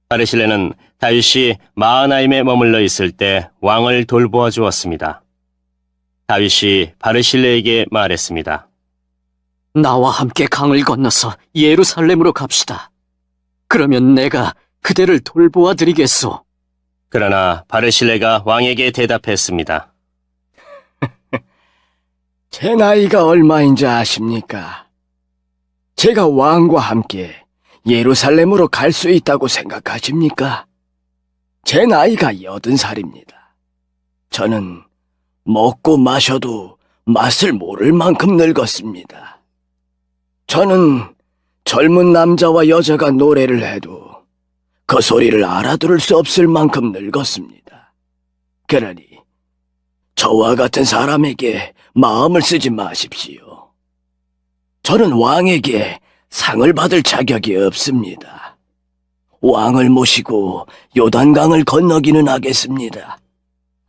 바르실레는 다윗이 마하나임에 머물러 있을 때 왕을 돌보아 주었습니다. 다윗이 바르실레에게 말했습니다.
나와 함께 강을 건너서 예루살렘으로 갑시다. 그러면 내가 그대를 돌보아 드리겠소.
그러나 바르실레가 왕에게 대답했습니다.
제 나이가 얼마인지 아십니까? 제가 왕과 함께 예루살렘으로 갈 수 있다고 생각하십니까? 제 나이가 80살입니다. 저는 먹고 마셔도 맛을 모를 만큼 늙었습니다. 저는 젊은 남자와 여자가 노래를 해도 그 소리를 알아들을 수 없을 만큼 늙었습니다. 그러니 저와 같은 사람에게 마음을 쓰지 마십시오. 저는 왕에게 상을 받을 자격이 없습니다. 왕을 모시고 요단강을 건너기는 하겠습니다.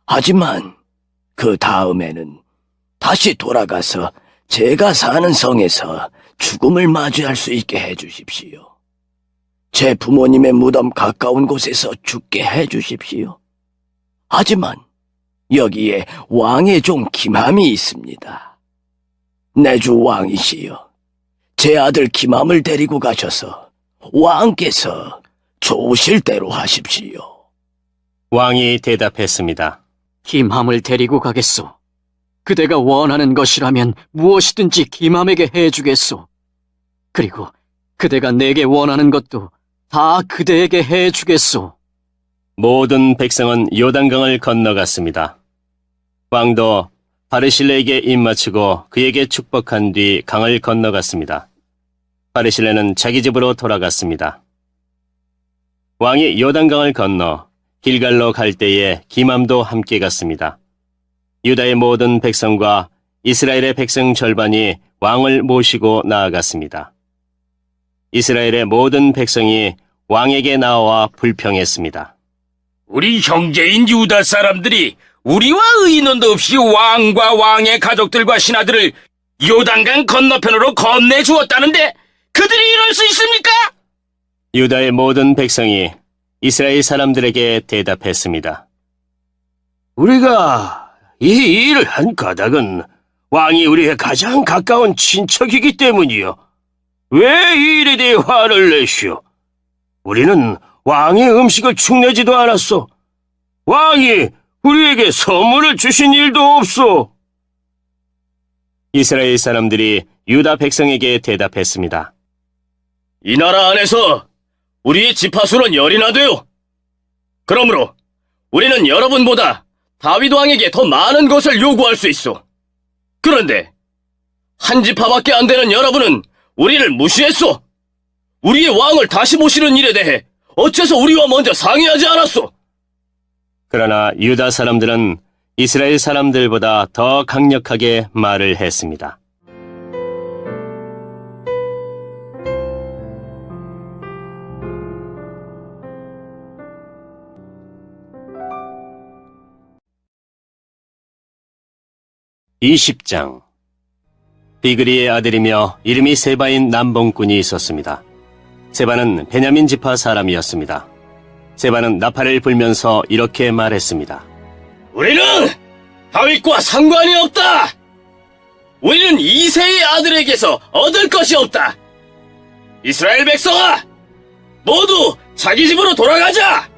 하지만 그 다음에는 다시 돌아가서 제가 사는 성에서 죽음을 맞이할 수 있게 해주십시오. 제 부모님의 무덤 가까운 곳에서 죽게 해주십시오. 하지만 여기에 왕의 종 김함이 있습니다. 내 주 왕이시여, 제 아들 김함을 데리고 가셔서 왕께서 좋으실 대로 하십시오.
왕이 대답했습니다.
김함을 데리고 가겠소. 그대가 원하는 것이라면 무엇이든지 김함에게 해주겠소. 그리고 그대가 내게 원하는 것도 다 그대에게 해주겠소.
모든 백성은 요단강을 건너갔습니다. 왕도 바르실레에게 입맞추고 그에게 축복한 뒤 강을 건너갔습니다. 바르실레는 자기 집으로 돌아갔습니다. 왕이 요단강을 건너 길갈로 갈 때에 김함도 함께 갔습니다. 유다의 모든 백성과 이스라엘의 백성 절반이 왕을 모시고 나아갔습니다. 이스라엘의 모든 백성이 왕에게 나와 불평했습니다.
우리 형제인 유다 사람들이 우리와 의논도 없이 왕과 왕의 가족들과 신하들을 요단강 건너편으로 건네주었다는데 그들이 이럴 수 있습니까?
유다의 모든 백성이 이스라엘 사람들에게 대답했습니다. 우리가 이 일을 한 까닭은 왕이 우리의 가장 가까운 친척이기 때문이요. 왜 이 일에 대해 화를 내시오? 우리는 왕의 음식을 축내지도 않았소. 왕이 우리에게 선물을 주신 일도 없소. 이스라엘 사람들이 유다 백성에게 대답했습니다.
이 나라 안에서 우리의 지파수는 10이나 돼요. 그러므로 우리는 여러분보다 다윗 왕에게 더 많은 것을 요구할 수 있어. 그런데 한 지파밖에 안 되는 여러분은 우리를 무시했소. 우리의 왕을 다시 모시는 일에 대해 어째서 우리와 먼저 상의하지 않았소?
그러나 유다 사람들은 이스라엘 사람들보다 더 강력하게 말을 했습니다. (20장) 비그리의 아들이며 이름이 세바인 남봉꾼이 있었습니다. 세바는 베냐민 지파 사람이었습니다. 세바는 나팔을 불면서 이렇게 말했습니다.
우리는 다윗과 상관이 없다. 우리는 이새의 아들에게서 얻을 것이 없다. 이스라엘 백성아, 모두 자기 집으로 돌아가자.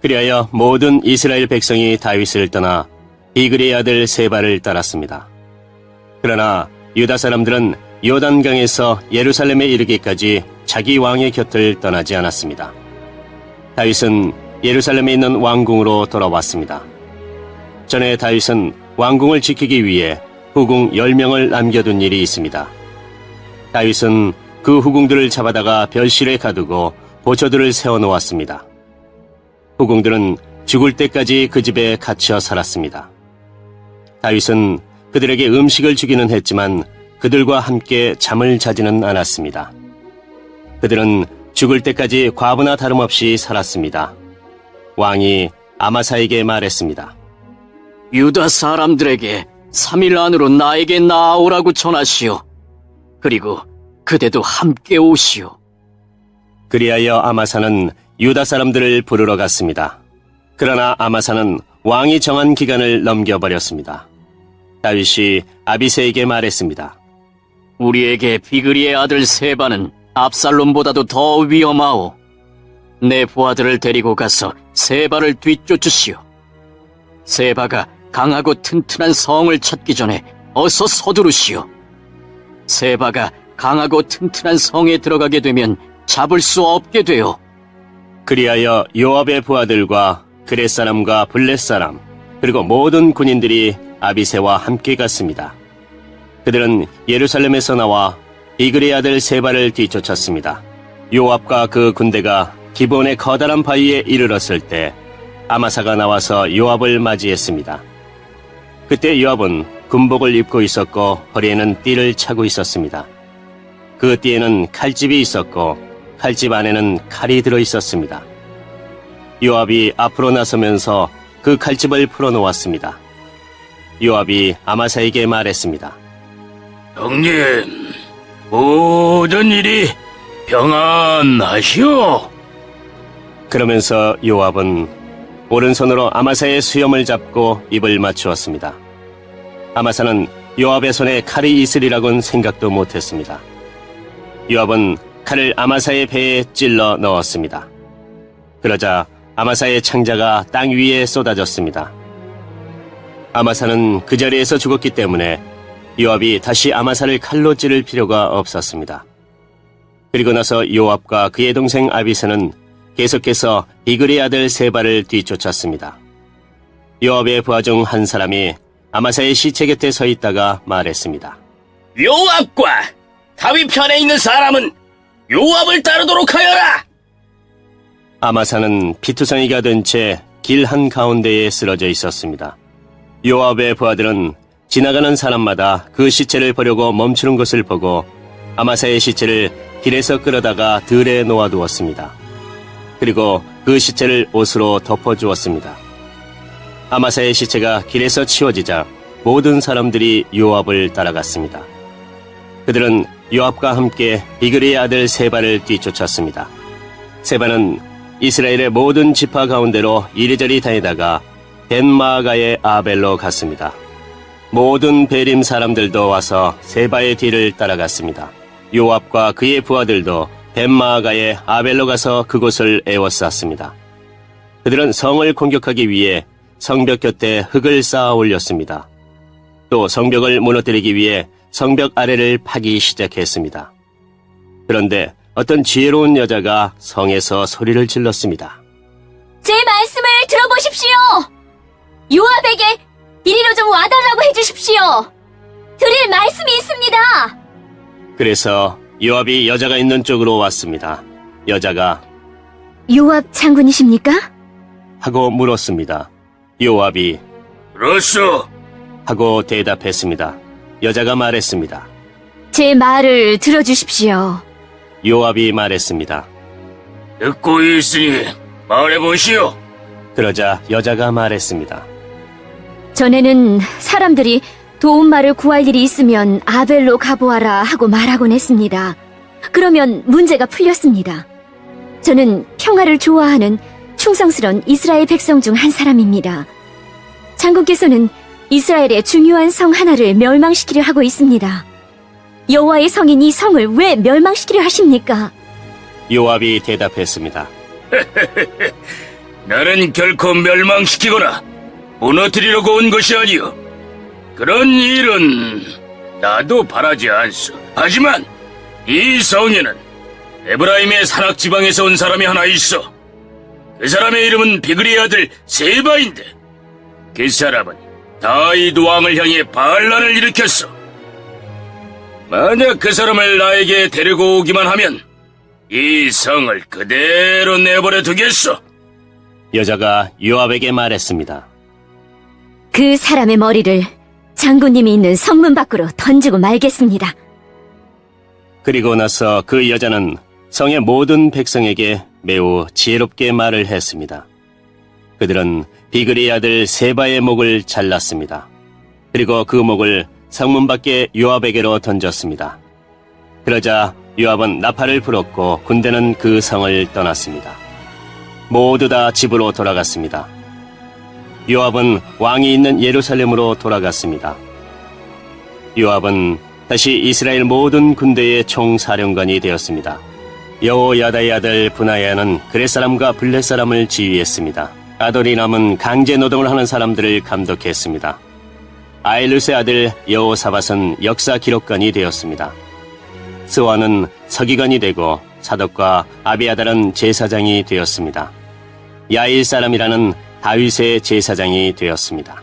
그리하여 모든 이스라엘 백성이 다윗을 떠나 비그리의 아들 세바를 따랐습니다. 그러나 유다 사람들은 요단강에서 예루살렘에 이르기까지 자기 왕의 곁을 떠나지 않았습니다. 다윗은 예루살렘에 있는 왕궁으로 돌아왔습니다. 전에 다윗은 왕궁을 지키기 위해 후궁 10명을 남겨둔 일이 있습니다. 다윗은 그 후궁들을 잡아다가 별실에 가두고 보초들을 세워놓았습니다. 후궁들은 죽을 때까지 그 집에 갇혀 살았습니다. 다윗은 그들에게 음식을 주기는 했지만 그들과 함께 잠을 자지는 않았습니다. 그들은 죽을 때까지 과부나 다름없이 살았습니다. 왕이 아마사에게 말했습니다.
유다 사람들에게 3일 안으로 나에게 나아오라고 전하시오. 그리고 그대도 함께 오시오.
그리하여 아마사는 유다 사람들을 부르러 갔습니다. 그러나 아마사는 왕이 정한 기간을 넘겨버렸습니다. 다윗이 아비새에게 말했습니다.
우리에게 비그리의 아들 세바는 압살롬보다도 더 위험하오. 내 부하들을 데리고 가서 세바를 뒤쫓으시오. 세바가 강하고 튼튼한 성을 찾기 전에 어서 서두르시오. 세바가 강하고 튼튼한 성에 들어가게 되면 잡을 수 없게 돼요.
그리하여 요압의 부하들과 그렛 사람과 블렛 사람 그리고 모든 군인들이 아비새와 함께 갔습니다. 그들은 예루살렘에서 나와 비그리의 아들 세바를 뒤쫓았습니다. 요압과 그 군대가 기본의 커다란 바위에 이르렀을 때 아마사가 나와서 요압을 맞이했습니다. 그때 요압은 군복을 입고 있었고 허리에는 띠를 차고 있었습니다. 그 띠에는 칼집이 있었고 칼집 안에는 칼이 들어 있었습니다. 요압이 앞으로 나서면서 그 칼집을 풀어놓았습니다. 요압이 아마사에게 말했습니다.
형님, 모든 일이 평안하시오.
그러면서 요압은 오른손으로 아마사의 수염을 잡고 입을 맞추었습니다. 아마사는 요압의 손에 칼이 있으리라고는 생각도 못했습니다. 요압은 칼을 아마사의 배에 찔러 넣었습니다. 그러자 아마사의 창자가 땅 위에 쏟아졌습니다. 아마사는 그 자리에서 죽었기 때문에 요압이 다시 아마사를 칼로 찌를 필요가 없었습니다. 그리고 나서 요압과 그의 동생 아비새는 계속해서 비그리의 아들 세바를 뒤쫓았습니다. 요압의 부하 중 한 사람이 아마사의 시체 곁에 서 있다가 말했습니다.
요압과 다윗 편에 있는 사람은 요압을 따르도록 하여라!
아마사는 피투성이가 된 채 길 한가운데에 쓰러져 있었습니다. 요압의 부하들은 지나가는 사람마다 그 시체를 보려고 멈추는 것을 보고 아마사의 시체를 길에서 끌어다가 들에 놓아두었습니다. 그리고 그 시체를 옷으로 덮어주었습니다. 아마사의 시체가 길에서 치워지자 모든 사람들이 요압을 따라갔습니다. 그들은 요압과 함께 비그리의 아들 세바를 뒤쫓았습니다. 세바는 이스라엘의 모든 지파 가운데로 이리저리 다니다가 벤마아가의 아벨로 갔습니다. 모든 베림 사람들도 와서 세바의 뒤를 따라갔습니다. 요압과 그의 부하들도 벤마아가의 아벨로 가서 그곳을 에워쌌습니다. 그들은 성을 공격하기 위해 성벽 곁에 흙을 쌓아 올렸습니다. 또 성벽을 무너뜨리기 위해 성벽 아래를 파기 시작했습니다. 그런데 어떤 지혜로운 여자가 성에서 소리를 질렀습니다.
제 말씀을 들어보십시오. 요압에게 이리로 좀 와달라고 해주십시오. 드릴 말씀이 있습니다.
그래서 요압이 여자가 있는 쪽으로 왔습니다. 여자가
요압 장군이십니까?
하고 물었습니다. 요압이
그렇소.
하고 대답했습니다. 여자가 말했습니다.
제 말을 들어주십시오.
요압이 말했습니다.
듣고 있으니 말해보시오.
그러자 여자가 말했습니다.
전에는 사람들이 도움말을 구할 일이 있으면 아벨로 가보아라 하고 말하곤 했습니다. 그러면 문제가 풀렸습니다. 저는 평화를 좋아하는 충성스러운 이스라엘 백성 중 한 사람입니다. 장군께서는 이스라엘의 중요한 성 하나를 멸망시키려 하고 있습니다. 여호와의 성인 이 성을 왜 멸망시키려 하십니까?
요압이 대답했습니다.
나는 결코 멸망시키거나 무너뜨리려고 온 것이 아니오. 그런 일은 나도 바라지 않소. 하지만 이 성에는 에브라임의 산악 지방에서 온 사람이 하나 있어. 그 사람의 이름은 비그리의 아들 세바인데 그 사람은 다윗 왕을 향해 반란을 일으켰어. 만약 그 사람을 나에게 데리고 오기만 하면 이 성을 그대로 내버려 두겠소.
여자가 요압에게 말했습니다.
그 사람의 머리를 장군님이 있는 성문 밖으로 던지고 말겠습니다.
그리고 나서 그 여자는 성의 모든 백성에게 매우 지혜롭게 말을 했습니다. 그들은 비그리의 아들 세바의 목을 잘랐습니다. 그리고 그 목을 성문 밖에 요압에게로 던졌습니다. 그러자 요압은 나팔을 불었고 군대는 그 성을 떠났습니다. 모두 다 집으로 돌아갔습니다. 요압은 왕이 있는 예루살렘으로 돌아갔습니다. 요압은 다시 이스라엘 모든 군대의 총사령관이 되었습니다. 여호야다의 아들 분하야는 그렛 사람과 블렛 사람을 지휘했습니다. 아도니람은 강제 노동을 하는 사람들을 감독했습니다. 아일루스의 아들 여호사밧은 역사 기록관이 되었습니다. 스와는 서기관이 되고 사독과 아비아달은 제사장이 되었습니다. 야일 사람이라는 다윗의 제사장이 되었습니다.